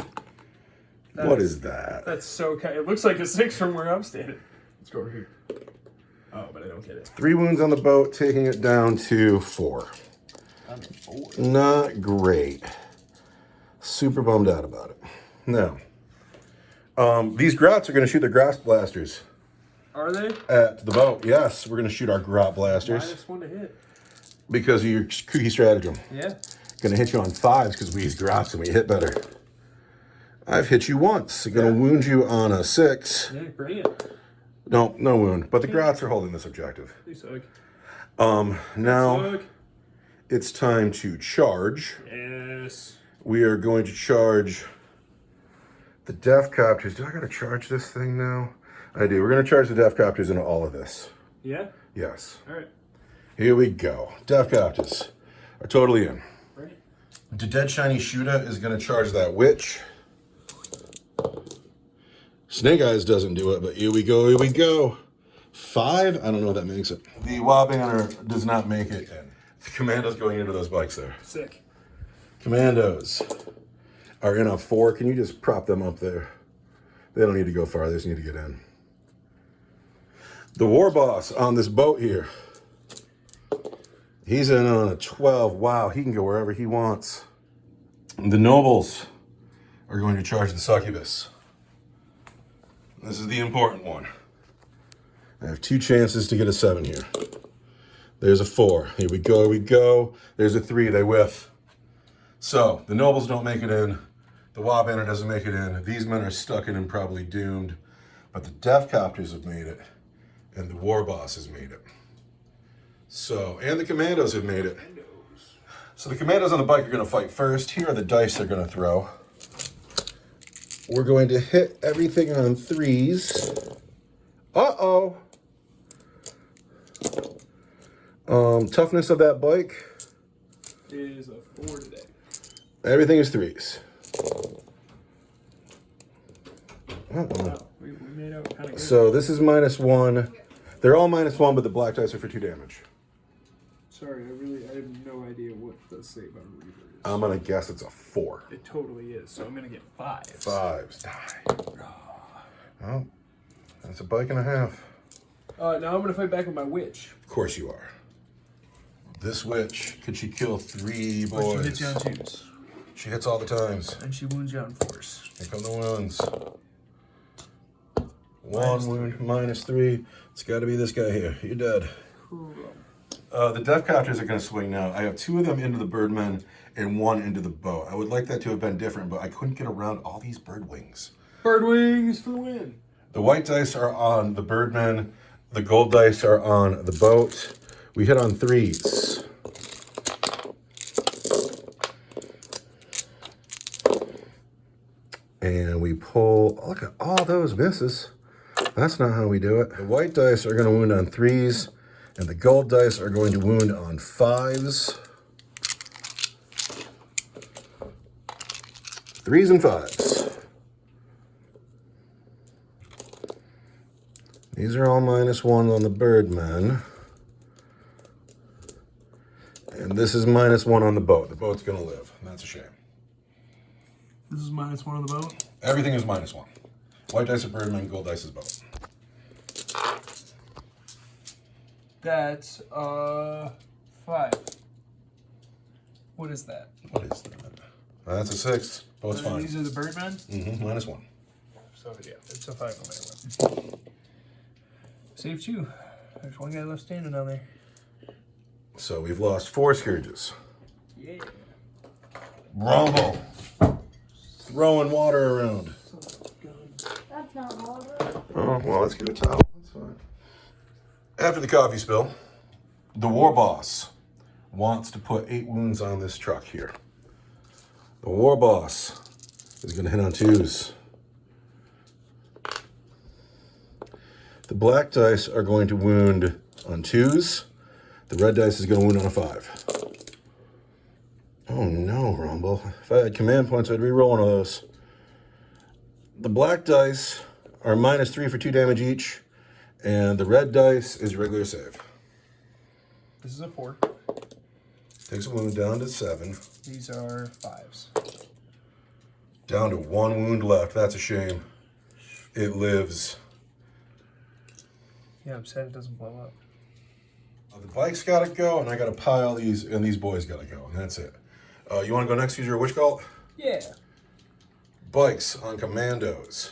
A: What is that?
B: That's so kind. It looks like a 6 from where I'm standing. Let's go over here. Oh, but I don't get it.
A: 3 wounds on the boat, taking it down to 4.
B: I'm at 4.
A: Not great. Super bummed out about it. Now, these grots are going to shoot their grot blasters.
B: Are they?
A: At the boat, yes. We're going to shoot our grot blasters.
B: -1 to hit.
A: Because of your kooky stratagem.
B: Yeah.
A: Going to hit you on 5s because we use grots and we hit better. I've hit you once. Going to wound you on a 6.
B: Yeah, bring it.
A: No wound. But the grots are holding this objective.
B: You suck.
A: Now it's time to charge.
B: Yes.
A: We are going to charge the Death Copters. Do I got to charge this thing now? I do. We're going to charge the Death Copters into all of this.
B: Yeah?
A: Yes.
B: All right.
A: Here we go. Death Copters are totally in.
B: Right.
A: The Dead Shiny Shuda is going to charge that Witch. Snake Eyes doesn't do it, but here we go, here we go. 5? I don't know what that makes it. The Wa Banner does not make it in. The Commandos going into those bikes there.
B: Sick.
A: Commandos are in a 4. Can you just prop them up there? They don't need to go far, they just need to get in. The War Boss on this boat here. He's in on a 12. Wow, he can go wherever he wants. The Nobles are going to charge the Succubus. This is the important one. I have 2 chances to get a 7 here. There's a 4. Here we go, here we go. There's a 3, they whiff. So, the Nobles don't make it in. The Wa Banner doesn't make it in. These men are stuck in and probably doomed. But the Death Copters have made it. And the War Boss has made it. So, and the Commandos have made it. So the Commandos on the bike are going to fight first. Here are the dice they're going to throw. We're going to hit everything on 3s. Uh-oh. Toughness of that bike
B: is a 4 today.
A: Everything is 3s.
B: Oh, we made out kind of good.
A: So this is -1. They're all -1, but the black dice are for 2 damage.
B: Sorry, I have no idea what the save on Reaver is.
A: I'm going to guess it's a 4.
B: It totally is, so I'm going to get 5.
A: 5s. Die. Oh, that's a bike and a half.
B: Now I'm going to fight back with my witch.
A: Of course you are. This witch, could she kill 3 boys?
B: Or she hits you on 2s.
A: She hits all the times.
B: And she wounds you on 4s.
A: Here come the wounds. 1 wound, -3. It's got to be this guy here. You're dead.
B: Cool.
A: The Death Copters are going to swing now. I have 2 of them into the Birdmen and 1 into the boat. I would like that to have been different, but I couldn't get around all these bird wings.
B: Bird wings for the win.
A: The white dice are on the Birdmen. The gold dice are on the boat. We hit on 3s. And we pull, look at all those misses. That's not how we do it. The white dice are going to wound on 3s, and the gold dice are going to wound on 5s. 3s and 5s. These are all -1 on the Birdmen. And this is -1 on the boat. The boat's going to live. And that's a shame.
B: This is -1 on the boat?
A: Everything is -1. White dice are Birdmen, gold dice is boat.
B: That's 5. What is that?
A: What is that? That's a 6. Boat's fine.
B: These are the Birdmen?
A: Mm-hmm. -1.
B: So yeah, it's a 5 no matter what. Save 2. There's 1 guy left standing down there.
A: So we've lost 4 Scourges.
B: Yeah.
A: Rumble. Throwing water around.
C: That's not water.
A: Oh, well, let's get a towel. That's fine. After the coffee spill, the War Boss wants to put 8 wounds on this truck here. The War Boss is going to hit on 2s. The black dice are going to wound on 2s. The red dice is going to wound on a 5. Oh no, Rumble. If I had command points, I'd re-roll one of those. The black dice are -3 for 2 damage each, and the red dice is regular save.
B: This is a 4.
A: Takes a wound down to 7.
B: These are 5s.
A: Down to 1 wound left. That's a shame. It lives.
B: Yeah, I'm sad it doesn't blow up.
A: The bike's got to go, and I got to pile these, and these boys got to go, and that's it. You want to go next? Use your witch cult?
B: Yeah.
A: Bikes on commandos.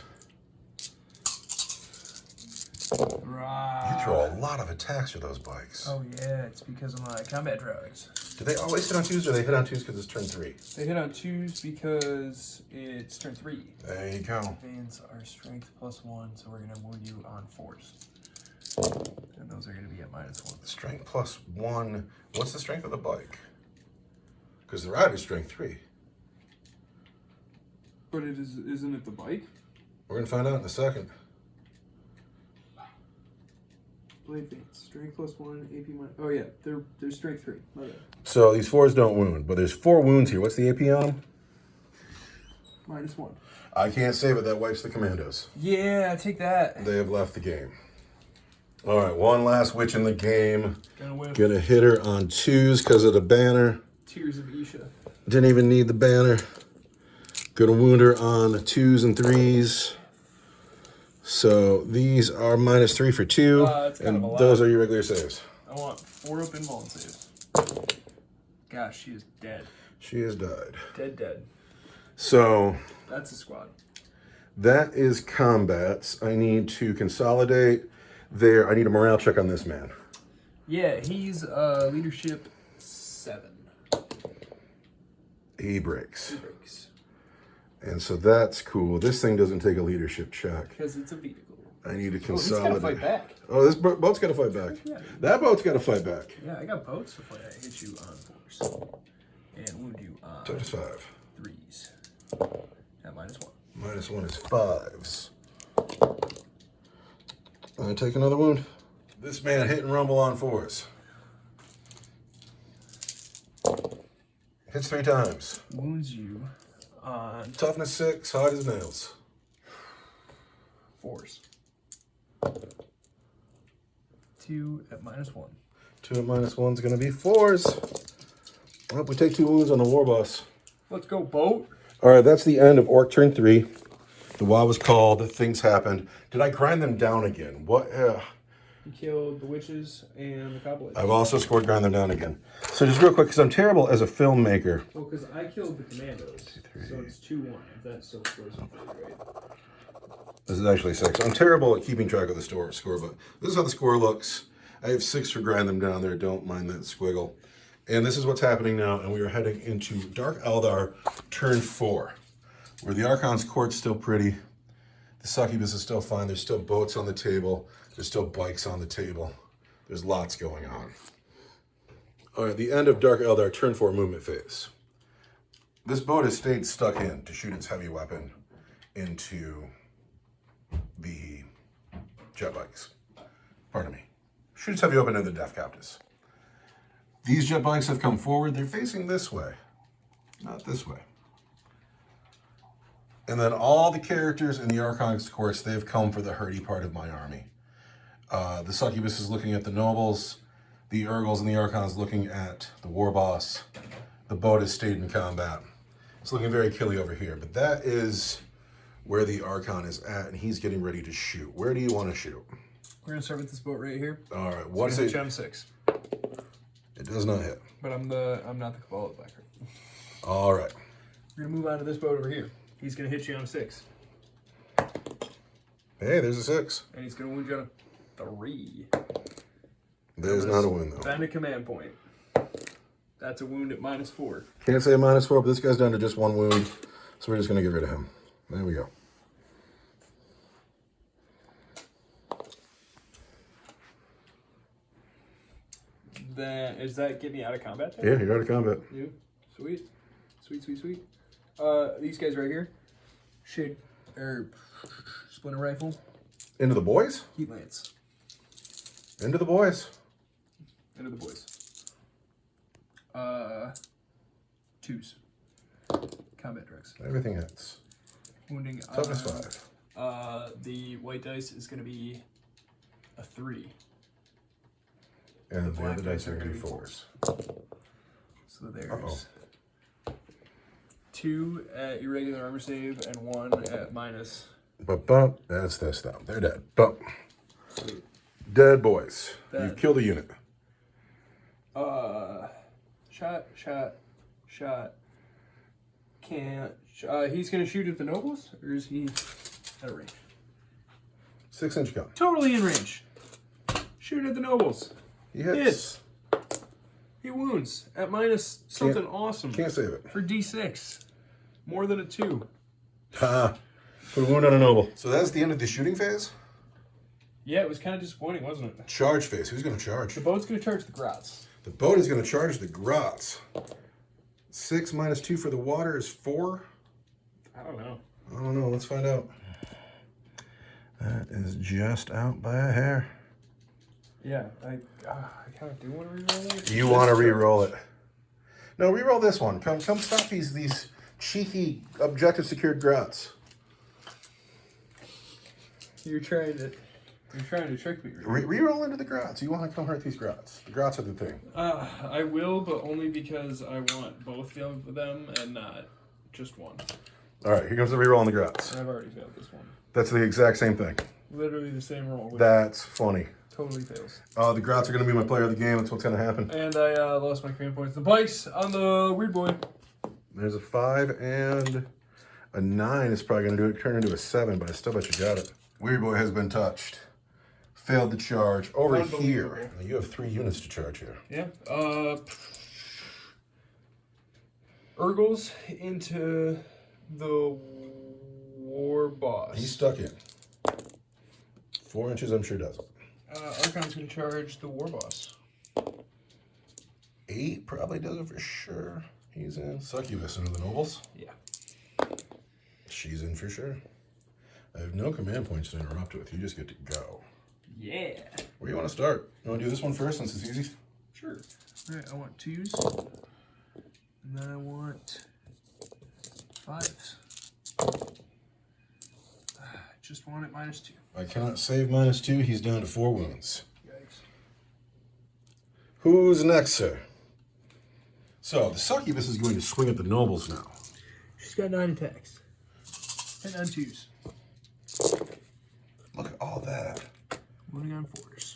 B: Right.
A: You throw a lot of attacks with those bikes.
B: Oh yeah, it's because of my combat drugs.
A: Do they always hit on 2s, or they hit on 2s because it's turn 3?
B: They hit on 2s because it's turn 3.
A: There you go.
B: Advance are strength +1, so we're gonna wound you on 4s. And those are gonna be at -1.
A: Strength +1. What's the strength of the bike? Because the rider's strength 3.
B: But isn't it the bike?
A: We're gonna find out in a second.
B: Blade advance, strength +1, AP minus. Oh yeah, they're strength 3. My bad.
A: So these 4s don't wound, but there's 4 wounds here. What's the AP on them?
B: -1.
A: I can't save it. That wipes the commandos.
B: Yeah, take that.
A: They have left the game. All right, one last witch in the game.
B: Gonna win.
A: Gonna hit her on 2s because of the banner.
B: Tears of Isha.
A: Didn't even need the banner. Gonna wound her on 2s and 3s. So these are -3 for 2,
B: That's kind
A: and
B: of a lot.
A: those are your regular saves.
B: I want 4 open ball saves. Gosh, she is dead.
A: She has died.
B: Dead.
A: So
B: That's a squad.
A: that is combats. I need to consolidate there. I need a morale check on this man.
B: Yeah, he's leadership 7.
A: He breaks.
B: He breaks.
A: And so that's cool. This thing doesn't take a leadership check.
B: Because it's a vehicle.
A: I need to
B: He's
A: consolidate.
B: gotta fight back.
A: Oh, this boat's got to fight back.
B: Yeah.
A: That boat's got to fight back.
B: Yeah, I got boats to fight. I hit you on 4s. And wound you on
A: Touch is 5.
B: 3s. At -1.
A: -1 is 5s. I take another wound. This man hit and rumble on 4s. Hits 3 times.
B: Wounds you on
A: Toughness 6, hard as nails.
B: 4s. 2 at -1.
A: 2 at -1 is going to be 4s. Well, we take 2 wounds on the war boss.
B: Let's go, boat.
A: All right, that's the end of Orc turn 3. The WoW was called. Things happened. Did I grind them down again? What?
B: You killed the witches and the cowboys.
A: I've also scored grind them down again. So just real quick, because I'm terrible as a filmmaker.
B: Well, because I killed the commandos, so it's 2-1. If that still scores for you, right?
A: This is actually 6. I'm terrible at keeping track of the score, but this is how the score looks. I have 6 for grind them down there. Don't mind that squiggle. And this is what's happening now, and we are heading into Dark Eldar turn 4, where the Archon's court's still pretty. The succubus is still fine. There's still boats on the table. There's still bikes on the table. There's lots going on. All right, the end of Dark Eldar turn 4 movement phase. This boat has stayed stuck in to shoot its heavy weapon into the jet bikes. Pardon me. Shoot its heavy weapon into the Death Captives. These jet bikes have come forward. They're facing this way, not this way. And then all the characters in the Archon's course, they've come for the hurdy part of my army. The succubus is looking at the nobles. The Urgles and the Archons looking at the war boss. The boat has stayed in combat. It's looking very killy over here, but that is where the Archon is at, and he's getting ready to shoot. Where do you want to shoot?
B: We're gonna start with this boat right here.
A: All right, what's
B: It's
A: it?
B: on 6.
A: It does not hit.
B: But I'm not the Cabal of Black.
A: All right.
B: We're gonna move on to this boat over here. He's gonna hit you on 6.
A: Hey, there's a 6.
B: And he's gonna wound you on a 3.
A: There's not a win, though.
B: Spend a command point. That's a wound at -4.
A: Can't say a -4, but this guy's down to just 1 wound, so we're just going to get rid of him. There we go.
B: Then, does that get me out of combat there?
A: Yeah, you're out of combat.
B: You? Sweet. Sweet. These guys right here. Splinter rifle.
A: Into the boys?
B: Heat lance.
A: Into the boys.
B: Into the boys. 2s. Combat drugs.
A: Everything hits.
B: Wounding.
A: Toughness 5.
B: The white dice is going to be a 3.
A: And the
B: black
A: other dice
B: dice
A: are
B: are
A: going to be
B: gonna be
A: 4s.
B: So there's 2 at irregular armor save and 1 at minus.
A: Bump. That's this though. They're dead. Bump. Dead boys.
B: Dead.
A: You've killed a unit.
B: Shot. Can't. He's gonna shoot at the nobles, or is he at a range?
A: 6-inch gun.
B: Totally in range. Shoot at the nobles.
A: He hits.
B: He wounds at minus something awesome.
A: Can't save it.
B: For D6. More than a 2.
A: Ha! Put a wound on a noble. So that's the end of the shooting phase?
B: Yeah, it was kind of disappointing, wasn't it?
A: Charge phase. Who's going to charge?
B: The boat's going to charge the grots.
A: The boat is going to charge the grots. 6 minus 2 for the water is 4?
B: I don't know.
A: I don't know. Let's find out. That is just out by a hair.
B: Yeah, I kind of do want to re-roll it.
A: You want to re-roll it. No, re-roll this one. Come stop these cheeky objective secured grots.
B: You're trying to trick me. Right?
A: Re-roll into the grots. You want to come hurt these grots. The grots are the thing.
B: I will, but only because I want both of them and not just one.
A: All right, here comes the re-roll on the grots.
B: And I've already failed this one.
A: That's the exact same thing.
B: Literally the same roll.
A: That's funny.
B: Totally fails.
A: The grots are going to be my player of the game. That's what's going to happen.
B: And I lost my command points. The bikes on the weird boy.
A: There's a 5 and a 9 is probably going to turn into a 7, but I still bet you got it. Weird boy has been touched. Failed to charge. Over here. You have 3 units to charge here.
B: Yeah. Urgles into the war boss.
A: He's stuck in. 4 inches, I'm sure does it.
B: Archon's going to charge the war boss.
A: 8 probably does it for sure. He's in. Succubus into the nobles.
B: Yeah.
A: She's in for sure. I have no command points to interrupt with. You just get to go.
B: Yeah.
A: Where do you want to start? You want to do this one first since it's easy?
B: Sure. All right, I want 2s. And then I want 5s. Just want it minus 2.
A: I cannot save minus 2. He's down to 4 wounds.
B: Yikes.
A: Who's next, sir? So, the succubus is going to swing at the nobles now.
B: She's got 9 attacks. And on 2s.
A: Look at all that.
B: Winning on 4s.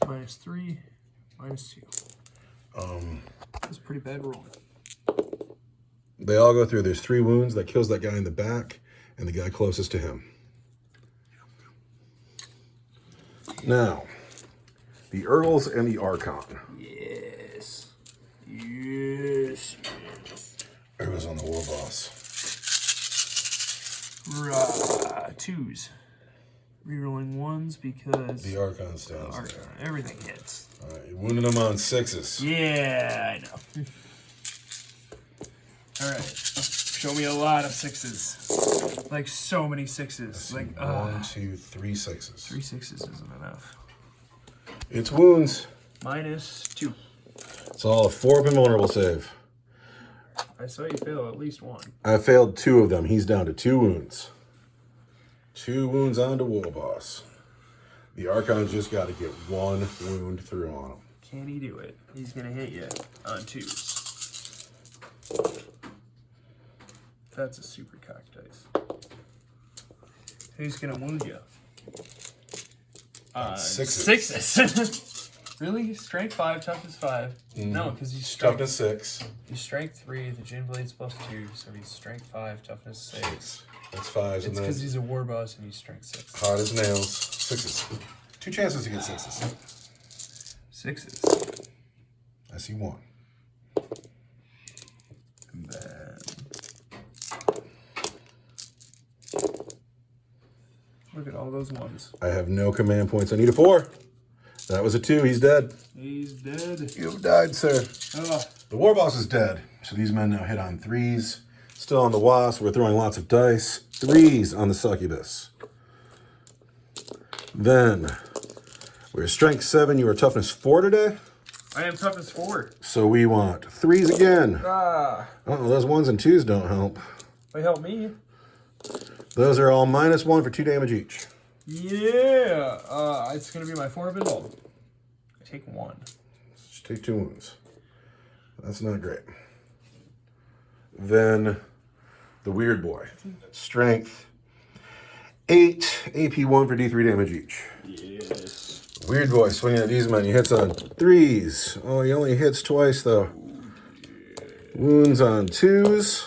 B: Minus 3, minus 2. That's a pretty bad roll.
A: They all go through. There's 3 wounds. That kills that guy in the back and the guy closest to him. Now, the Urgles and the Archon.
B: Yes.
A: Urgles on the war boss.
B: 2s. Rerolling 1s because
A: The Archon's down.
B: everything hits.
A: All right, you wounded him on 6s.
B: Yeah, I know. All right, show me a lot of 6s. Like so many 6s. Like
A: 1, 2, 3 6s.
B: 3 6s isn't enough.
A: It's wounds.
B: Minus 2.
A: It's all a 4 invulnerable save.
B: I saw you fail at least 1.
A: I failed 2 of them. He's down to 2 wounds. 2 wounds onto war boss. The Archon's just got to get 1 wound through on him.
B: Can he do it? He's gonna hit you on 2s. That's a super cock dice. Who's gonna wound you?
A: 6s.
B: 6s. Really? Strength 5, toughness 5. No, because he's
A: Toughness 6.
B: He's strength 3, the gin blade's +2, so he's strength 5, toughness 6.
A: That's 5s.
B: It's because he's a war boss and he's strength 6.
A: Hard as nails. 6s. 2 chances to get 6s.
B: 6s.
A: I see 1.
B: And then... Look at all those 1s.
A: I have no command points. I need a 4. That was a 2. He's dead.
B: He's dead.
A: You've died, sir.
B: Oh.
A: The war boss is dead. So these men now hit on 3s. Still on the wasp. We're throwing lots of dice. 3s on the succubus. Then we're strength 7. You are toughness 4 today.
B: I am toughness 4.
A: So we want 3s again.
B: Ah.
A: Those 1s and 2s don't help.
B: They help me.
A: Those are all -1 for 2 damage each.
B: Yeah. It's going to be my 4 of involved. take 1.
A: Just take 2 wounds. That's not great. Then the weird boy. Strength 8, AP 1 for D3 damage each.
B: Yes.
A: Weird boy swinging at these men. He hits on 3s. Oh, he only hits twice though. Wounds on 2s.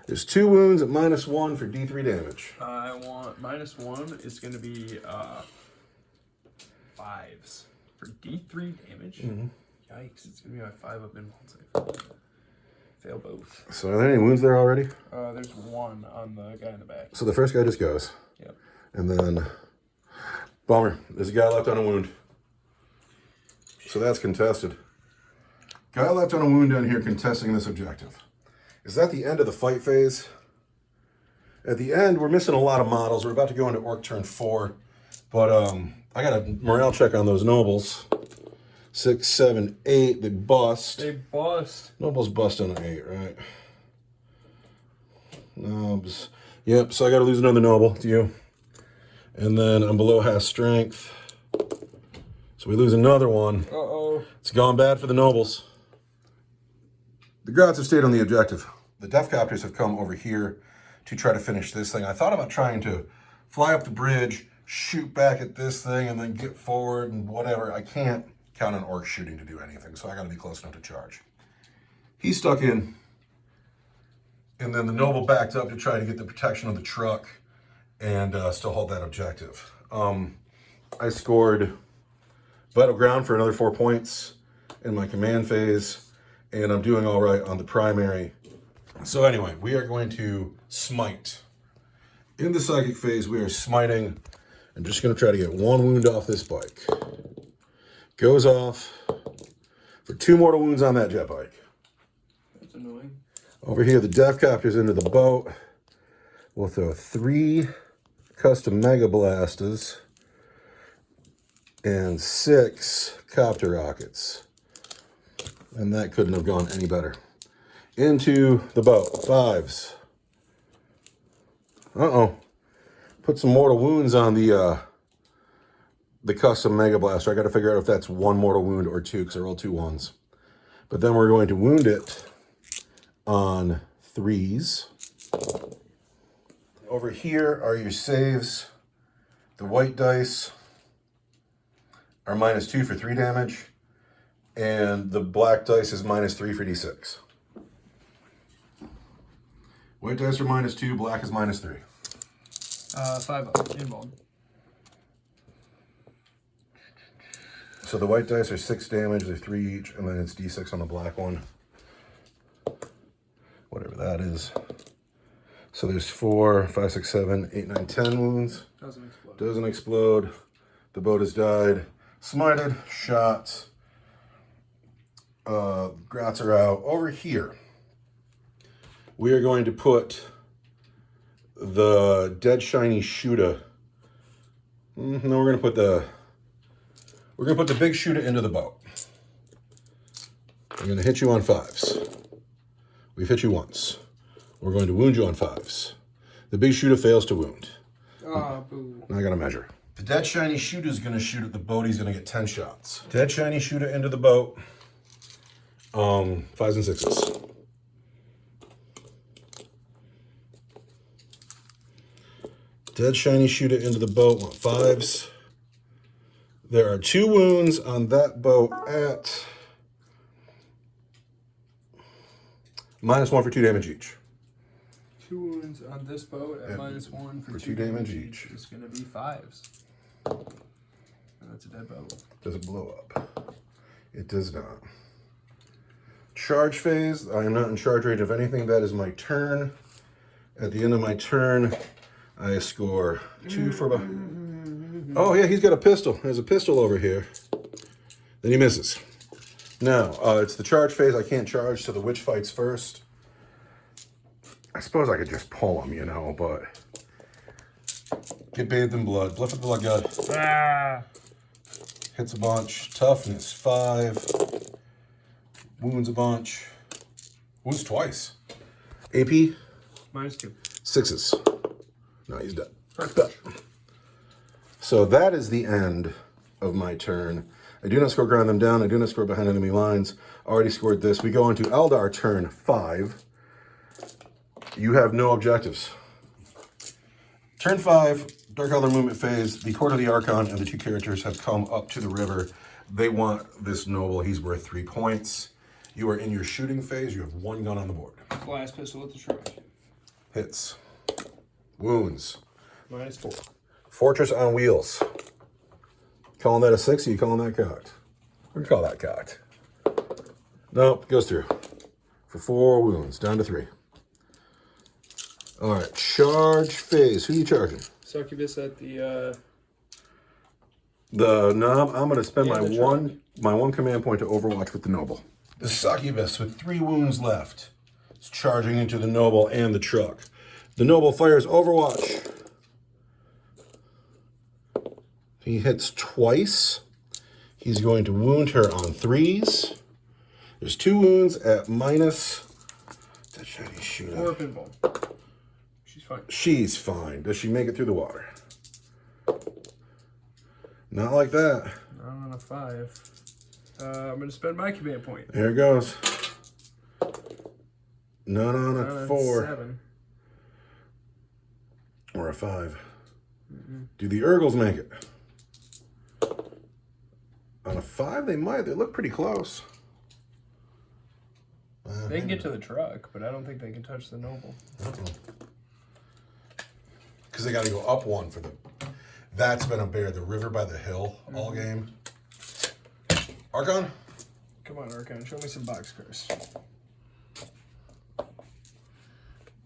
A: There's 2 wounds at -1 for D3 damage.
B: I want -1 is going to be 5s for D3 damage. Yikes! It's going to be my 5 up in one. Fail both.
A: So are there any wounds there already?
B: There's 1 on the guy in the back.
A: So the first guy just goes.
B: Yep.
A: And then, bummer, there's a guy left on a wound. So that's contested. Guy left on a wound down here contesting this objective. Is that the end of the fight phase? At the end, we're missing a lot of models. We're about to go into Orc turn 4. But I got a morale check on those nobles. 6, 7, 8, they bust.
B: They bust.
A: Nobles bust on an 8, right? Nobs. Yep, so I got to lose another noble to you. And then I'm below half strength. So we lose another one.
B: Uh-oh.
A: It's gone bad for the nobles. The Grots have stayed on the objective. The Death Copters have come over here to try to finish this thing. I thought about trying to fly up the bridge, shoot back at this thing, and then get forward and whatever. I can't count on Orc shooting to do anything, so I got to be close enough to charge. He stuck in, and then the noble backed up to try to get the protection of the truck and still hold that objective. I scored Battleground for another 4 points in my command phase, and I'm doing all right on the primary. So anyway, we are going to smite. In the psychic phase, we are smiting. I'm just going to try to get 1 wound off this bike. Goes off for 2 mortal wounds on that jet bike.
B: That's annoying.
A: Over here, the Death Copter's into the boat. We'll throw 3 custom Mega Blasters and 6 Copter Rockets. And that couldn't have gone any better. Into the boat. 5s. Uh-oh. Put some mortal wounds on the custom Mega Blaster. I got to figure out if that's 1 mortal wound or 2, because I rolled 2 1s. But then we're going to wound it on 3s. Over here are your saves. The white dice are -2 for 3 damage. And the black dice is -3 for d6. White dice are -2, black is -3.
B: 5 up, involved.
A: So the white dice are 6 damage, they're 3 each, and then it's d6 on the black one. Whatever that is. So there's 4, 5, 6, 7, 8, 9, 10 wounds.
B: Doesn't explode.
A: Doesn't explode. The boat has died. Smited, shot. Grots are out. Over here, we are going to put the dead shiny shooter. No, we're gonna put the big shooter into the boat. I'm gonna hit you on 5s. We've hit you once. We're going to wound you on 5s. The big shooter fails to wound.
B: Ah, boo.
A: Now I gotta measure. The dead shiny shooter is gonna shoot at the boat. He's gonna get 10 shots. Dead shiny shooter into the boat. 5s and 6s. Dead shiny shooter into the boat. Want 5s. There are 2 wounds on that boat at -1 for 2 damage each.
B: 2 wounds on this boat at -1 for
A: 2 damage each.
B: It's going to be 5s. And that's a dead boat.
A: Does it blow up? It does not. Charge phase. I am not in charge range of anything. That is my turn. At the end of my turn, I score 2 for about... Oh, yeah, he's got a pistol. There's a pistol over here. Then he misses. Now, it's the charge phase. I can't charge, so the witch fights first. I suppose I could just pull him, you know, but... Get bathed in blood. Bluff with the blood god.
B: Ah!
A: Hits a bunch. Toughness 5. Wounds a bunch. Wounds twice. AP?
B: -2.
A: 6s. No, he's dead. So that is the end of my turn. I do not score grind them down. I do not score behind enemy lines. Already scored this. We go into Eldar turn 5. You have no objectives. Turn 5, Dark Elder movement phase. The Court of the Archon and the 2 characters have come up to the river. They want this noble. He's worth 3 points. You are in your shooting phase. You have 1 gun on the board.
B: Blast pistol with the shrug.
A: Hits. Wounds.
B: -4.
A: Fortress on wheels. Calling that a 6, or you calling that cocked? We're gonna call that cocked. Nope, goes through. For 4 wounds, down to 3. All right, charge phase. Who are you charging?
B: Succubus at the
A: No, I'm gonna spend
B: Yeah,
A: my
B: the
A: one command point to Overwatch with the noble. The succubus with 3 wounds left is charging into the noble and the truck. The noble fires Overwatch. He hits twice. He's going to wound her on 3s. There's 2 wounds at minus. That shiny shoot.
B: 4 pinball. She's fine.
A: She's fine. Does she make it through the water? Not like that.
B: Not on a 5. I'm going to spend my command point.
A: There it goes. Not on a 4.
B: 7.
A: Or a 5. Do the Urgles make it? On a 5, they might. They look pretty close.
B: They can get to the truck, but I don't think they can touch the noble.
A: Because they got to go up 1 for the... That's been a bear. The river by the hill all game. Archon?
B: Come on, Archon. Show me some boxcars.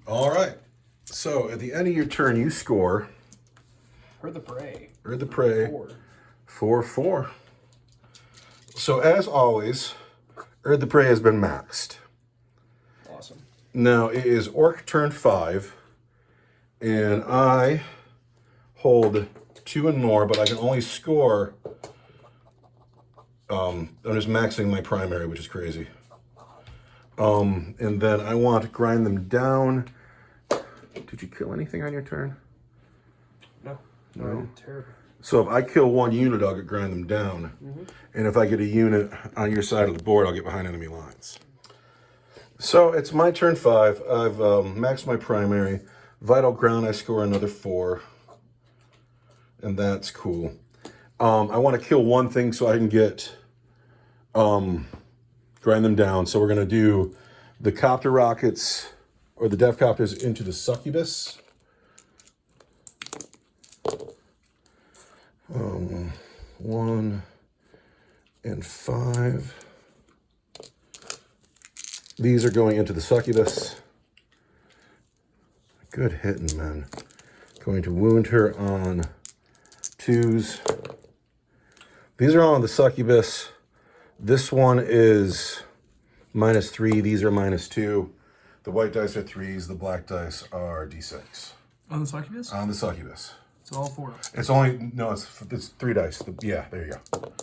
A: All right. So at the end of your turn, you score.
B: Herd the prey.
A: Herd the prey.
B: 4.
A: 4-4. So as always, Herd the Prey has been maxed.
B: Awesome.
A: Now it is Orc turn 5, and I hold 2 and more, but I can only score. I'm just maxing my primary, which is crazy. And then I want to grind them down. Did you kill anything on your turn?
B: No.
A: No.
B: Terrible.
A: So if I kill 1 unit, I'll get grind them down. And if I get a unit on your side of the board, I'll get behind enemy lines. So it's my turn 5. I've maxed my primary. Vital ground, I score another 4. And that's cool. I want to kill 1 thing so I can get grind them down. So we're going to do the copter rockets or the death copters into the succubus. 1 and 5. These are going into the succubus. Good hitting, man. Going to wound her on 2s. These are all on the succubus. This one is -3. These are -2. The white dice are 3s. The black dice are d6.
B: On the succubus?
A: On the succubus.
B: It's all 4.
A: It's only, no, it's 3 dice. Yeah, there you go.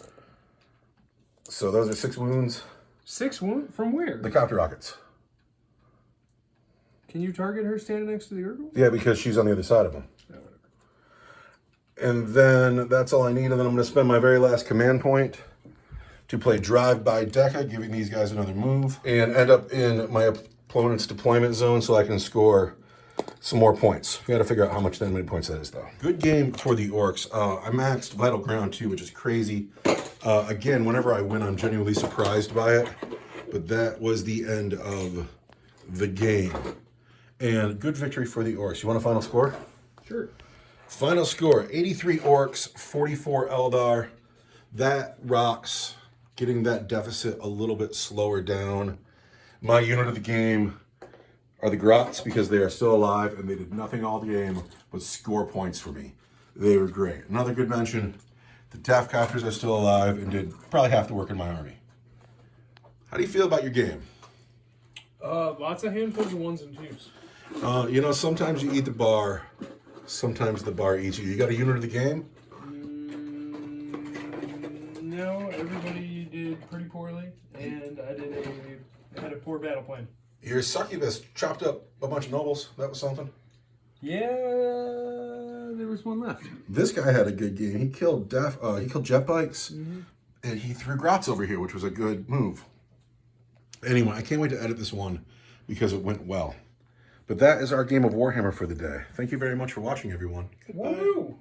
A: So those are 6 wounds.
B: 6 wound? From where?
A: The copter rockets.
B: Can you target her standing next to the Urgle?
A: Yeah, because she's on the other side of them.
B: Yeah, whatever.
A: And then that's all I need. And then I'm going to spend my very last command point to play Drive-By Deca, giving these guys another move, and end up in my opponent's deployment zone so I can score some more points. We got to figure out how many points that is, though. Good game for the Orcs. I maxed Vital Ground, too, which is crazy. Again, whenever I win, I'm genuinely surprised by it. But that was the end of the game. And good victory for the Orcs. You want a final score?
B: Sure.
A: Final score, 83 Orcs, 44 Eldar. That rocks, getting that deficit a little bit slower down. My unit of the game are the Grots because they are still alive and they did nothing all the game but score points for me. They were great. Another good mention, the Death Copters are still alive and did probably half the work in my army. How do you feel about your game?
B: Lots of handfuls of 1s and 2s.
A: You know, sometimes you eat the bar, sometimes the bar eats you. You got a unit of the game?
B: No, everybody did pretty poorly, and I had a poor battle plan.
A: Your succubus chopped up a bunch of nobles. That was something.
B: Yeah, there was 1 left.
A: This guy had a good game. He killed jet bikes, And he threw grots over here, which was a good move. Anyway, I can't wait to edit this one because it went well. But that is our game of Warhammer for the day. Thank you very much for watching, everyone. Goodbye.
B: Woo!